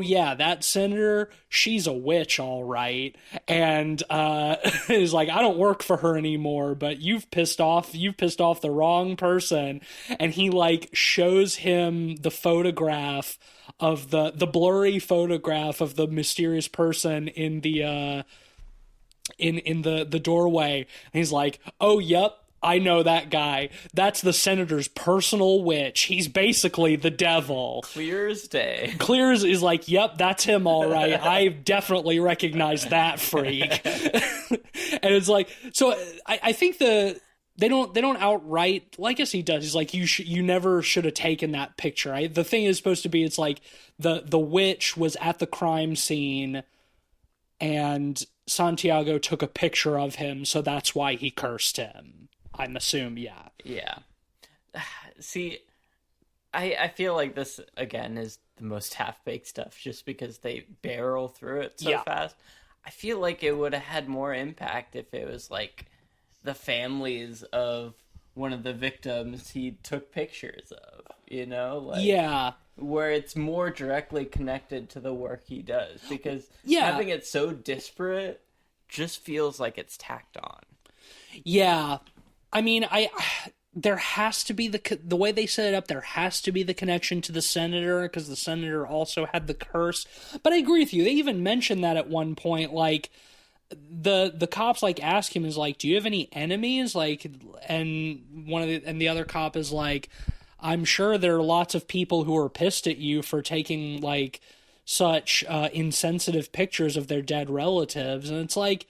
yeah, that senator, she's a witch, all right. And is like, I don't work for her anymore, but you've pissed off the wrong person. And he like shows him the photograph of the blurry photograph of the mysterious person in the in the doorway, and he's like, oh yep, I know that guy. That's the senator's personal witch. He's basically the devil. Clear as day. Clear as is like, yep, that's him all right. I definitely recognize that freak. And it's like, so I think they don't outright, well, I guess he does. He's like, you never should have taken that picture. The thing is supposed to be, it's like the witch was at the crime scene and Santiago took a picture of him, so that's why he cursed him. I'm assuming, yeah. Yeah. See, I feel like this, again, is the most half-baked stuff, just because they barrel through it so fast. I feel like it would have had more impact if it was, like, the families of one of the victims he took pictures of, you know? Like, yeah. Where it's more directly connected to the work he does, because having it so disparate just feels like it's tacked on. Yeah. I mean, there has to be the way they set it up, there has to be the connection to the senator, because the senator also had the curse. But I agree with you. They even mentioned that at one point, like, the cops like ask him, is like, do you have any enemies? Like, and the other cop is like, I'm sure there are lots of people who are pissed at you for taking like such insensitive pictures of their dead relatives. And it's like,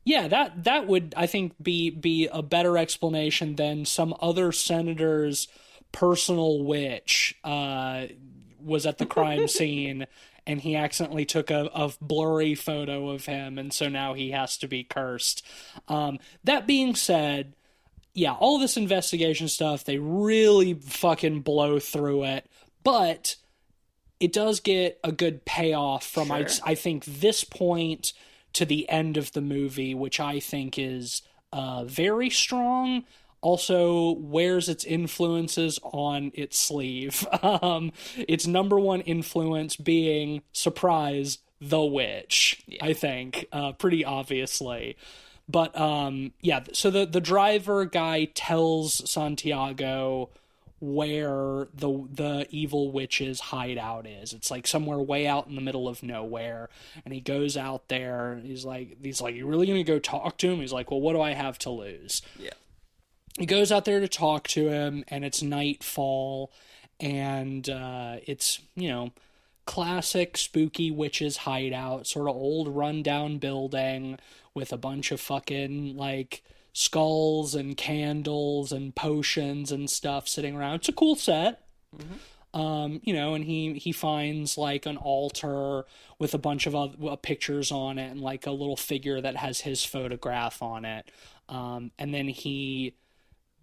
yeah, that would, I think, be a better explanation than some other senator's personal witch was at the crime scene and he accidentally took a blurry photo of him, and so now he has to be cursed. That being said, yeah, all this investigation stuff, they really fucking blow through it, but it does get a good payoff from, sure. I think, this point to the end of the movie, which I think is very strong, also wears its influences on its sleeve. Its number one influence being, surprise, the witch, I think, pretty obviously. But, so the driver guy tells Santiago where the evil witch's hideout is. It's like somewhere way out in the middle of nowhere. And he goes out there. He's like, you really gonna go talk to him? He's like, well, what do I have to lose? Yeah. He goes out there to talk to him, and it's nightfall, and it's, classic spooky witch's hideout, sort of old rundown building with a bunch of fucking, like, skulls and candles and potions and stuff sitting around. It's a cool set. Mm-hmm. And he finds, like, an altar with a bunch of pictures on it and, like, a little figure that has his photograph on it. And then he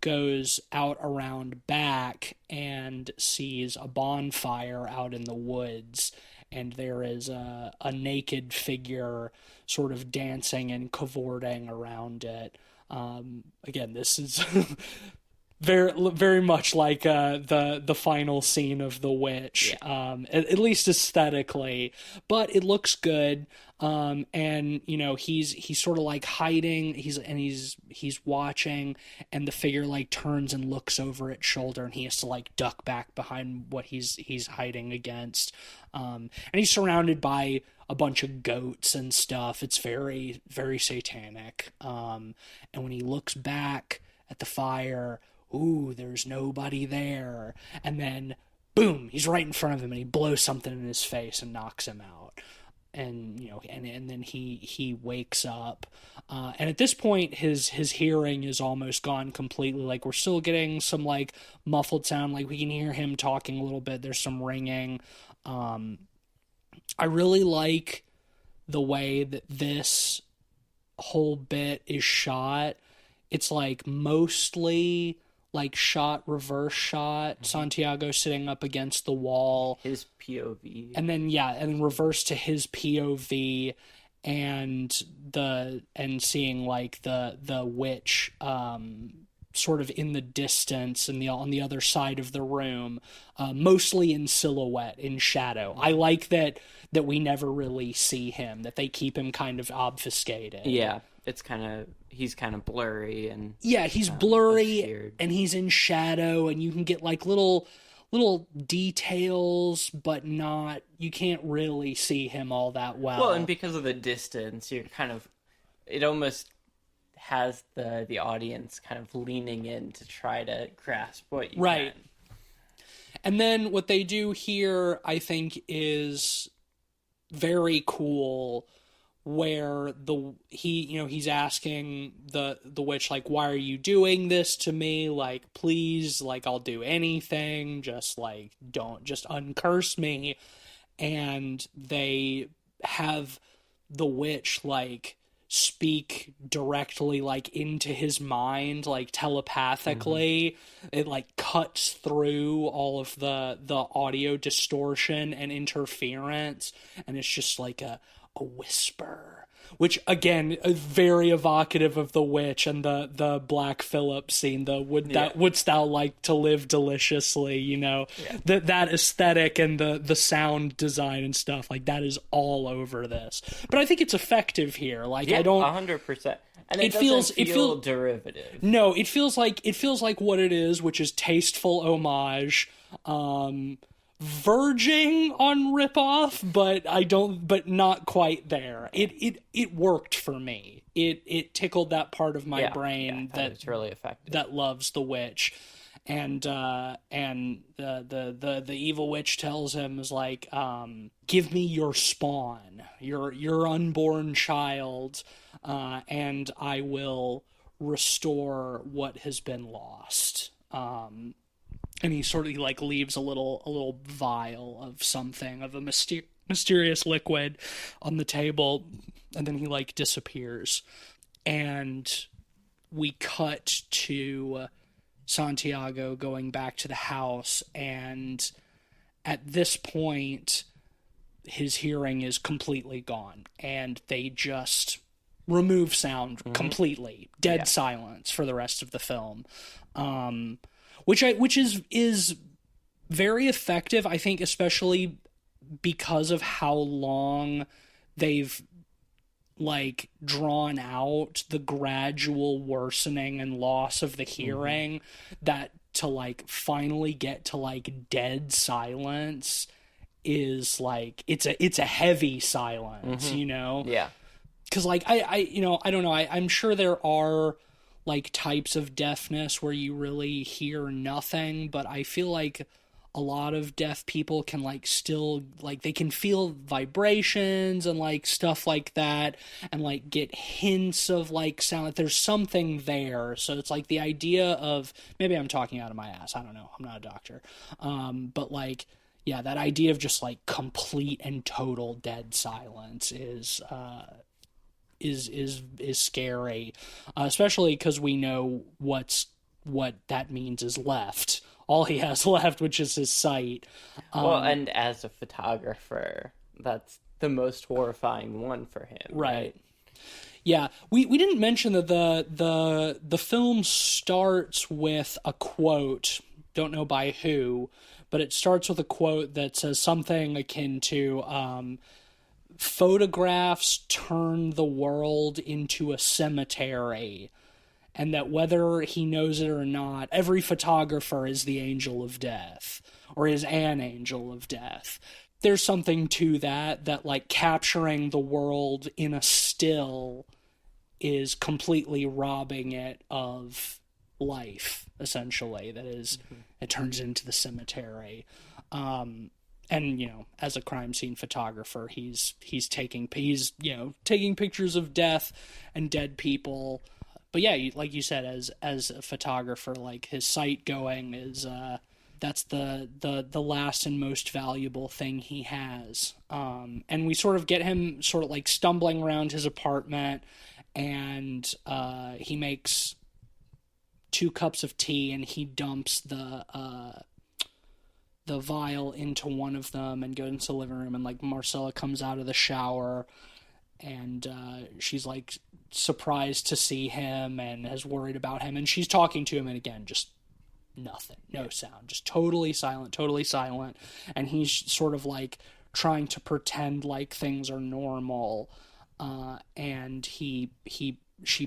goes out around back and sees a bonfire out in the woods, and there is a naked figure sort of dancing and cavorting around it. Again, this is very much like the final scene of The Witch, Yeah. at least aesthetically, but it looks good. And he's sort of like hiding. He's watching, and the figure like turns and looks over its shoulder, and he has to like duck back behind what he's hiding against. And he's surrounded by a bunch of goats and stuff. It's very, very satanic. And when he looks back at the fire, ooh, there's nobody there. And then, boom, he's right in front of him, and he blows something in his face and knocks him out. And and then he wakes up, and at this point his hearing is almost gone completely. Like, we're still getting some like muffled sound, like we can hear him talking a little bit. There's some ringing. I really like the way that this whole bit is shot. It's like mostly like reverse shot, Santiago sitting up against the wall, his POV, and then and reverse to his POV, and seeing like the witch sort of in the distance and on the other side of the room, mostly in silhouette, in shadow. I like that we never really see him, that they keep him kind of obfuscated. Yeah, he's kind of blurry, and he's blurry obscured. And he's in shadow, and you can get like little details, but you can't really see him all that well. Well, and because of the distance, it almost has the audience kind of leaning in to try to grasp what you can. And then what they do here, I think, is very cool, where he's asking the witch, like, why are you doing this to me? Like, please, like, I'll do anything, just like, don't, just uncurse me. And they have the witch like speak directly like into his mind, like telepathically. It like cuts through all of the audio distortion and interference, and it's just like a whisper, which again very evocative of the witch and the Black Phillip scene, wouldst thou like to live deliciously, that aesthetic and the sound design and stuff, like that is all over this. But I think it's effective here. Like, I don't 100%. And it feels derivative. No, it feels like what it is, which is tasteful homage, verging on ripoff, but not quite there. It worked for me. It tickled that part of my brain that's really effective, that loves the witch. And the evil witch tells him, is like, give me your spawn, your unborn child, and I will restore what has been lost. And he sort of like leaves a little vial of something, of a mysterious liquid on the table, and then he like disappears. And we cut to Santiago going back to the house, and at this point his hearing is completely gone, and they just remove sound completely. Dead silence for the rest of the film. Which is very effective, I think, especially because of how long they've like drawn out the gradual worsening and loss of the hearing, that to like finally get to like dead silence is like, it's a heavy silence, Yeah. Because like I don't know, I'm sure there are like types of deafness where you really hear nothing, but I feel like a lot of deaf people can like still, like, they can feel vibrations and like stuff like that, and like get hints of like sound, like there's something there. So it's like the idea of, maybe I'm talking out of my ass, I don't know, I'm not a doctor, but like, yeah, that idea of just like complete and total dead silence is scary, especially because we know what that means is left. All he has left, which is his sight. Well, and as a photographer, that's the most horrifying one for him, right? Yeah, we didn't mention that the film starts with a quote. Don't know by who, but it starts with a quote that says something akin to photographs turn the world into a cemetery, and that whether he knows it or not, every photographer is the angel of death, or is an angel of death. There's something to that like capturing the world in a still is completely robbing it of life, essentially. That is, it turns into the cemetery. And as a crime scene photographer, he's taking pictures of death and dead people. But yeah, like you said, as a photographer, like his sight going is that's the last and most valuable thing he has. And we sort of get him sort of like stumbling around his apartment, and he makes 2 cups of tea, and he dumps the vial into one of them and goes into the living room, and like Marcella comes out of the shower, and she's like surprised to see him and is worried about him, and she's talking to him, and again, just nothing, no sound, just totally silent, and he's sort of like trying to pretend like things are normal, and she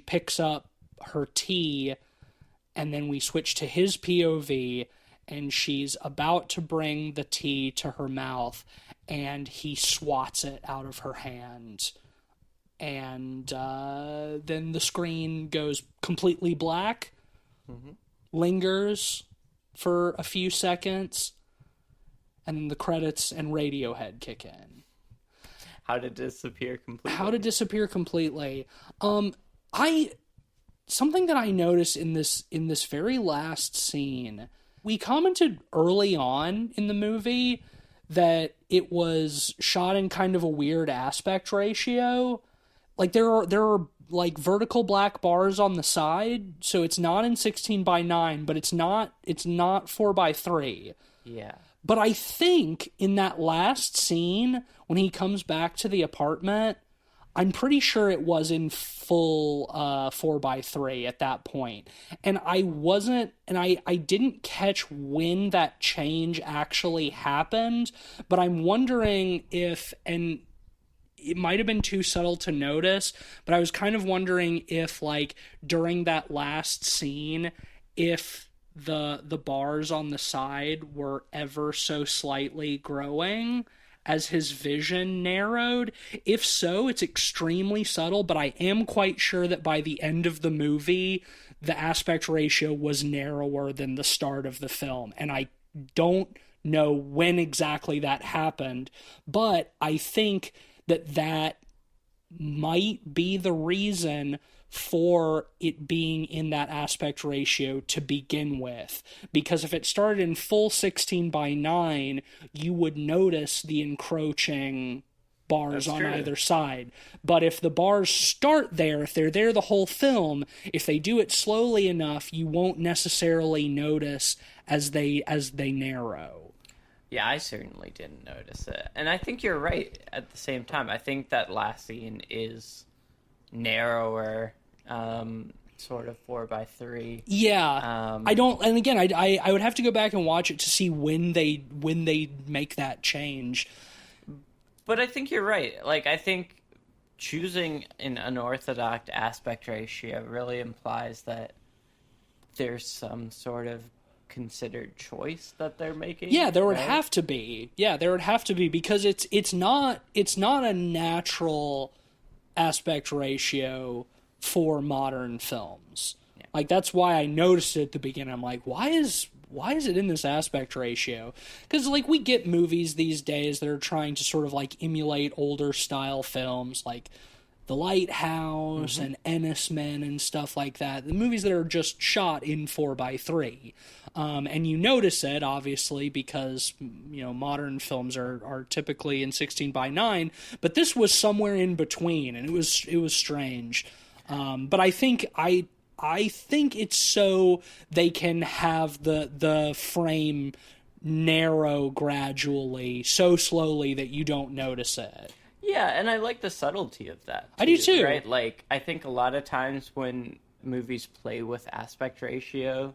picks up her tea, and then we switch to his POV, and she's about to bring the tea to her mouth, and he swats it out of her hand. And then the screen goes completely black, lingers for a few seconds, and then the credits and Radiohead kick in. How to disappear completely. Something that I noticed in this very last scene, we commented early on in the movie that it was shot in kind of a weird aspect ratio. Like there are like vertical black bars on the side, so it's not in 16:9, but it's not 4:3. Yeah. But I think in that last scene, when he comes back to the apartment, I'm pretty sure it was in full 4:3 at that point. And I didn't catch when that change actually happened, but I'm wondering if, and it might have been too subtle to notice, but I was kind of wondering if, like, during that last scene, if the bars on the side were ever so slightly growing as his vision narrowed. If so, it's extremely subtle, but I am quite sure that by the end of the movie, the aspect ratio was narrower than the start of the film. And I don't know when exactly that happened, but I think that might be the reason for it being in that aspect ratio to begin with. Because if it started in full 16:9, you would notice the encroaching bars on either side. But if the bars start there, if they're there the whole film, if they do it slowly enough, you won't necessarily notice as they narrow. Yeah, I certainly didn't notice it. And I think you're right at the same time. I think that last scene is narrower, sort of 4:3. Yeah. I don't, and again, I would have to go back and watch it to see when they make that change. But I think you're right. Like, I think choosing an unorthodox aspect ratio really implies that there's some sort of considered choice that they're making. Yeah, there would have to be. Yeah, there would have to be, because it's not a natural aspect ratio for modern films. Yeah. Like, that's why I noticed it at the beginning. I'm like, why is it in this aspect ratio? Because, like, we get movies these days that are trying to sort of like emulate older style films, like The Lighthouse and Ennis Men and stuff like that. The movies that are just shot in 4:3. And you notice it, obviously, because, modern films are typically in 16:9, but this was somewhere in between, and it was strange. But I think it's so they can have the frame narrow gradually, so slowly that you don't notice it. Yeah, and I like the subtlety of that. I do too. Right? Like, I think a lot of times when movies play with aspect ratio,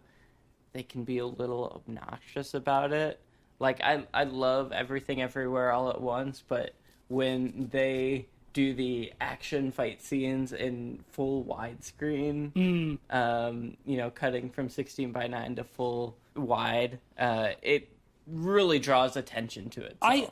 they can be a little obnoxious about it. Like, I love Everything Everywhere All at Once, but when they do the action fight scenes in full widescreen, cutting from 16:9 to full wide, it really draws attention to it. I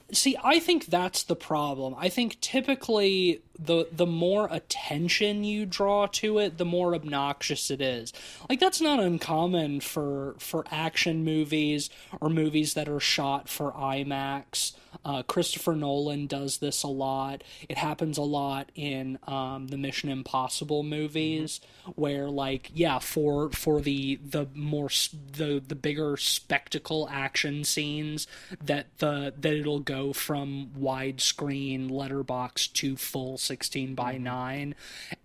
think that's the problem. I think typically the more attention you draw to it, the more obnoxious it is. Like, that's not uncommon for action movies or movies that are shot for IMAX. Christopher Nolan does this a lot. It happens a lot in the Mission Impossible movies, where, like, yeah, for the bigger spectacle action scenes, that it'll go from widescreen letterbox to full 16:9,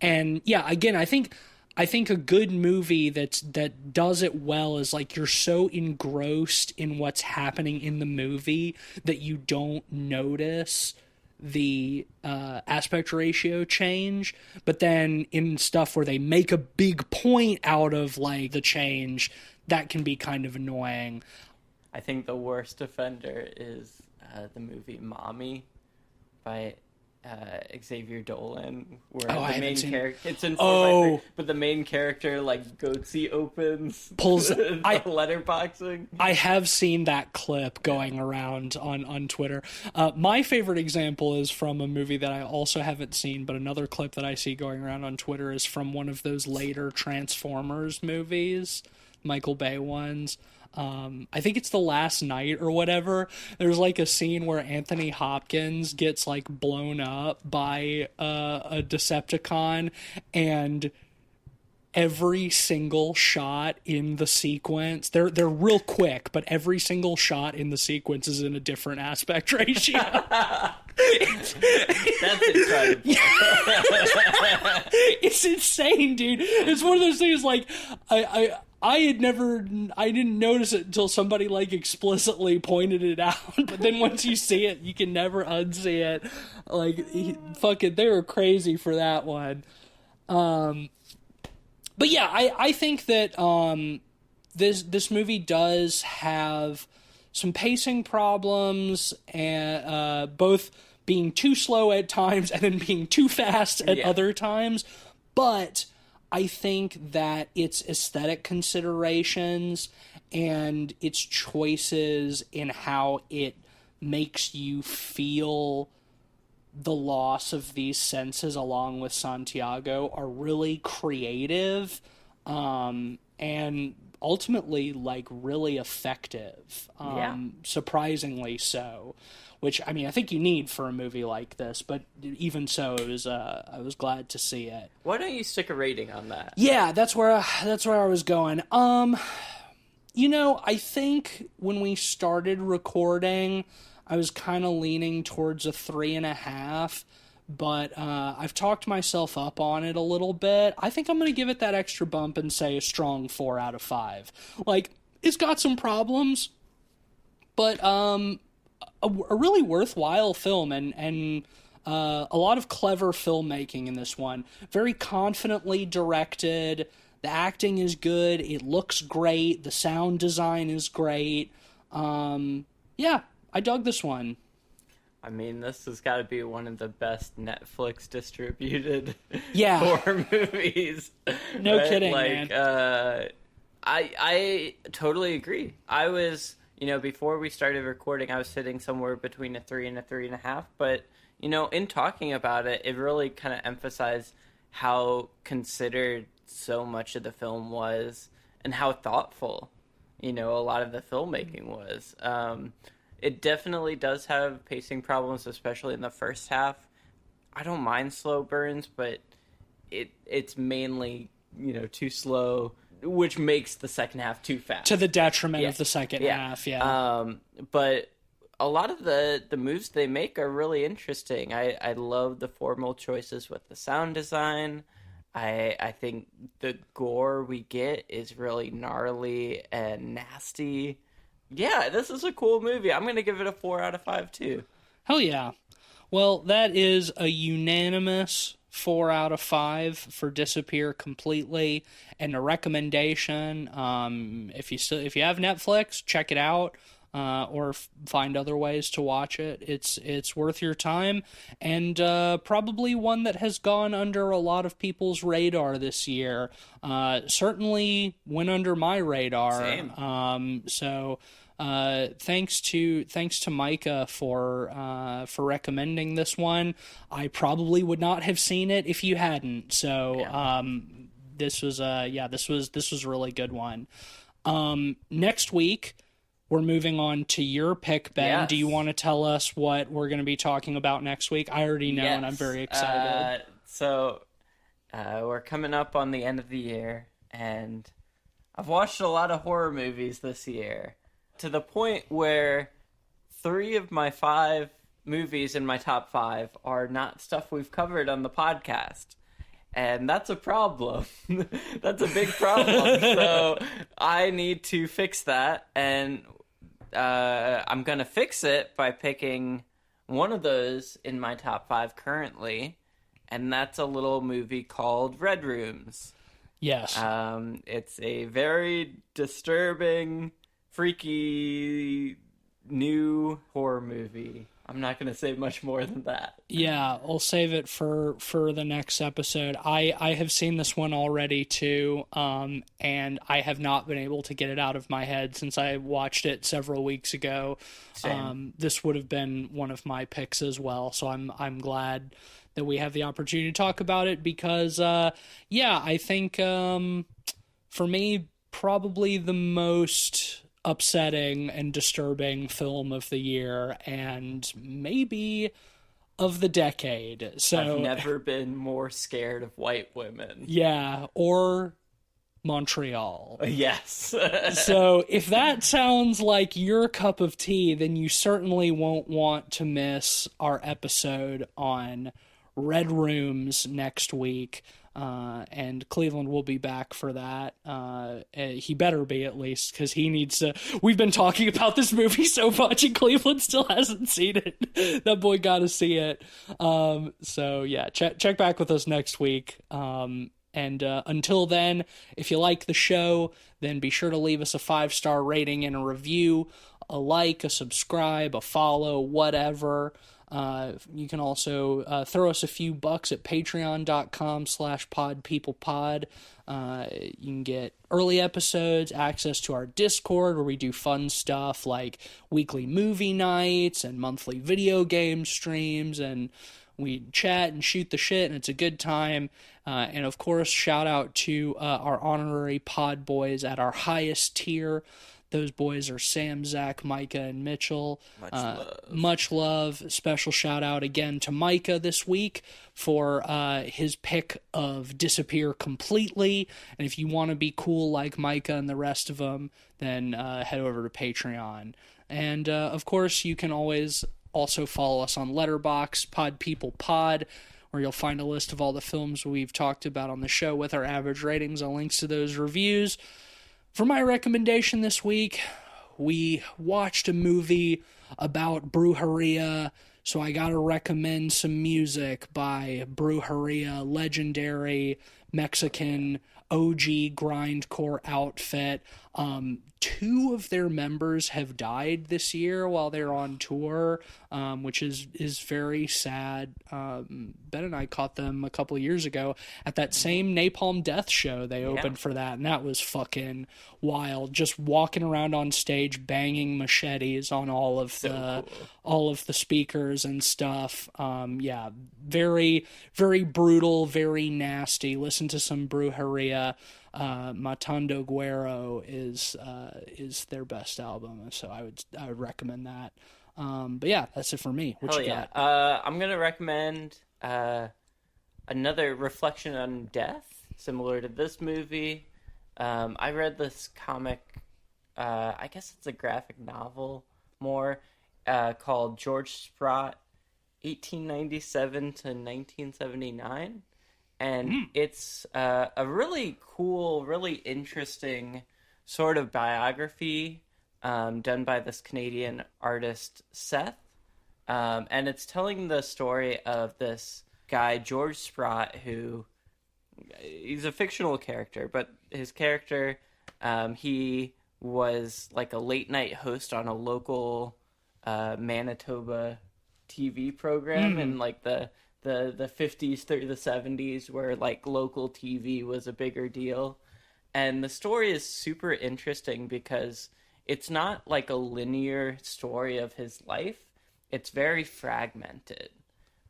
and yeah, again, I think a good movie that does it well is, like, you're so engrossed in what's happening in the movie that you don't notice the aspect ratio change. But then in stuff where they make a big point out of, like, the change, that can be kind of annoying. I think the worst offender is the movie Mommy by Xavier Dolan, where the main character, it's in 4:3, but the main character, like, goatsy opens, pulls letterboxing. I have seen that clip going around on Twitter. My favorite example is from a movie that I also haven't seen, but another clip that I see going around on Twitter is from one of those later Transformers movies, Michael Bay ones. I think it's The Last Night or whatever. There's, like, a scene where Anthony Hopkins gets, like, blown up by a Decepticon, and every single shot in the sequence, they're real quick, but every single shot in the sequence is in a different aspect ratio. That's incredible. It's insane, dude. It's one of those things, like, I didn't notice it until somebody, like, explicitly pointed it out. But then once you see it, you can never unsee it. Like, they were crazy for that one. But yeah, I think that this movie does have some pacing problems, and both being too slow at times and then being too fast at other times. But I think that its aesthetic considerations and its choices in how it makes you feel the loss of these senses along with Santiago are really creative, and ultimately, like, really effective. Surprisingly so. Which, I mean, I think you need for a movie like this, but even so, it was, I was glad to see it. Why don't you stick a rating on that? Yeah, that's where I was going. I think when we started recording, I was kind of leaning towards a 3.5, but I've talked myself up on it a little bit. I think I'm going to give it that extra bump and say a strong 4 out of 5. Like, it's got some problems, but a really worthwhile film, and a lot of clever filmmaking in this one. Very confidently directed. The acting is good. It looks great. The sound design is great. Yeah, I dug this one. I mean, this has got to be one of the best Netflix distributed horror movies. No kidding, like, man. I totally agree. I was, before we started recording, I was sitting somewhere between a 3 and a 3.5. But, in talking about it, it really kind of emphasized how considered so much of the film was and how thoughtful, a lot of the filmmaking was. It definitely does have pacing problems, especially in the first half. I don't mind slow burns, but it's mainly, too slow, which makes the second half too fast. To the detriment of the second half, But a lot of the moves they make are really interesting. I love the formal choices with the sound design. I think the gore we get is really gnarly and nasty. Yeah, this is a cool movie. I'm going to give it a 4 out of 5, too. Hell yeah. Well, that is a unanimous 4 out of 5 for Disappear completely, and a recommendation. If you have Netflix, check it out, or find other ways to watch it. It's worth your time, and probably one that has gone under a lot of people's radar this year. Certainly went under my radar. Same. So. Thanks to Micah for recommending this one. I probably would not have seen it if you hadn't. So this was this was a really good one. Next week we're moving on to your pick, Ben. Yes. Do you want to tell us what we're going to be talking about next week? I already know, and I'm very excited. So we're coming up on the end of the year, and I've watched a lot of horror movies this year, to the point where 3 of my 5 movies in my top 5 are not stuff we've covered on the podcast. And that's a problem. That's a big problem. So I need to fix that. And I'm going to fix it by picking one of those in my top 5 currently. And that's a little movie called Red Rooms. Yes. It's a very disturbing, freaky, new horror movie. I'm not going to say much more than that. Yeah, I'll save it for the next episode. I have seen this one already too, and I have not been able to get it out of my head since I watched it several weeks ago. Same. This would have been one of my picks as well, so I'm glad that we have the opportunity to talk about it because, I think for me, probably the most upsetting and disturbing film of the year and maybe of the decade. So I've never been more scared of white women. Yeah, or Montreal. Yes. So if that sounds like your cup of tea, then you certainly won't want to miss our episode on Red Rooms next week. And Cleveland will be back for that. He better be, at least, because he needs to. We've been talking about this movie so much, and Cleveland still hasn't seen it. That boy got to see it. So yeah, check back with us next week. And until then, if you like the show, then be sure to leave us a 5-star rating and a review, a like, a subscribe, a follow, whatever. You can also throw us a few bucks at patreon.com/podpeoplepod. You can get early episodes, access to our Discord where we do fun stuff like weekly movie nights and monthly video game streams, and we chat and shoot the shit, and it's a good time. And of course, shout out to our honorary pod boys at our highest tier. Those boys are Sam, Zach, Micah, and Mitchell. Much love. Special shout out again to Micah this week for his pick of Disappear completely. And if you want to be cool like Micah and the rest of them, then head over to Patreon. And of course, you can always also follow us on Letterboxd, Pod People Pod, where you'll find a list of all the films we've talked about on the show with our average ratings and links to those reviews. For my recommendation this week, we watched a movie about Brujeria, so I gotta recommend some music by Brujeria, legendary Mexican OG grindcore outfit. 2 of their members have died this year while they're on tour, which is very sad. Ben and I caught them a couple of years ago at that same Napalm Death show. They opened for that, and that was fucking wild. Just walking around on stage, banging machetes on all of the speakers and stuff. Very, very brutal, very nasty. Listen to some Brujeria. Matando Guero is their best album, so I would recommend that. But yeah, that's it for me. What you got? I'm gonna recommend another reflection on death, similar to this movie. I read this comic. I guess it's a graphic novel more, called George Sprott, 1897 to 1979. And it's a really cool, really interesting sort of biography done by this Canadian artist, Seth. And it's telling the story of this guy, George Sprott, who he's a fictional character, but his character, he was like a late night host on a local Manitoba TV program in like the 50s through the 70s, where like local TV was a bigger deal. And the story is super interesting because it's not like a linear story of his life. It's very fragmented.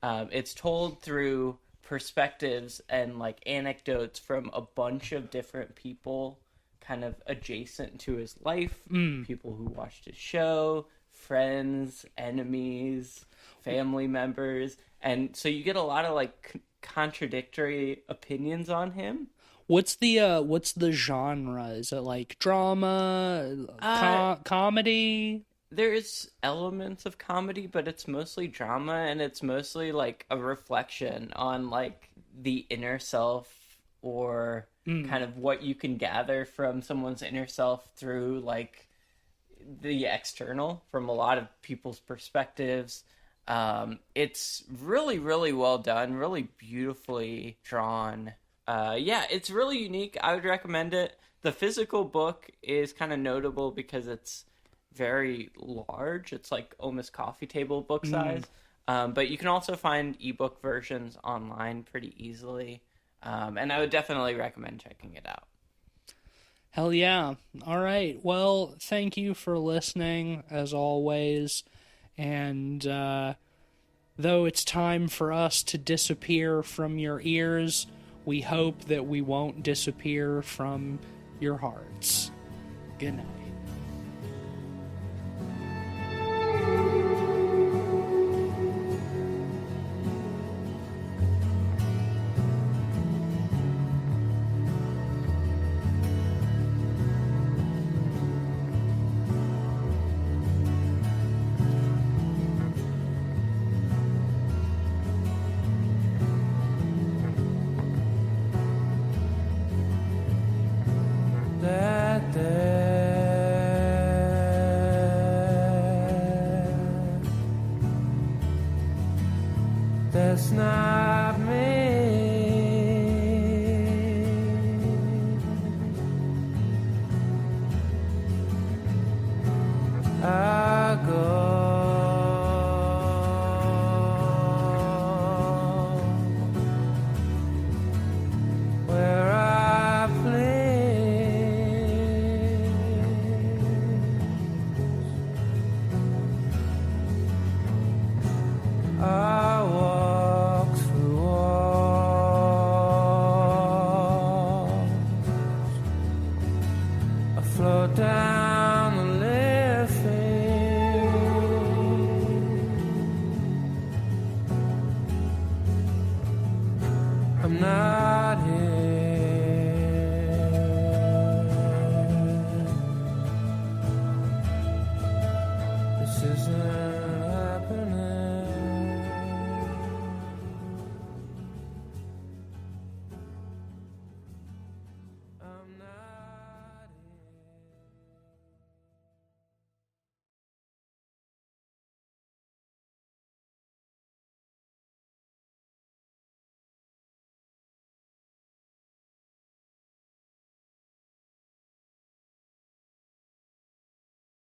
It's told through perspectives and like anecdotes from a bunch of different people kind of adjacent to his life, people who watched his show, friends, enemies, family members. And so you get a lot of like contradictory opinions on him. What's the genre? Is it like drama, comedy? There's elements of comedy, but it's mostly drama, and it's mostly like a reflection on like the inner self, or kind of what you can gather from someone's inner self through like the external, from a lot of people's perspectives. It's really, really well done, really beautifully drawn. Yeah, it's really unique. I would recommend it. The physical book is kind of notable because it's very large. It's like almost coffee table book size. But you can also find ebook versions online pretty easily. And I would definitely recommend checking it out. Hell yeah. All right. Well, thank you for listening, as always. And though it's time for us to disappear from your ears, we hope that we won't disappear from your hearts. Good night. That's not me. I go where I please. I walk through walls. I float down the living. I'm not here. This isn't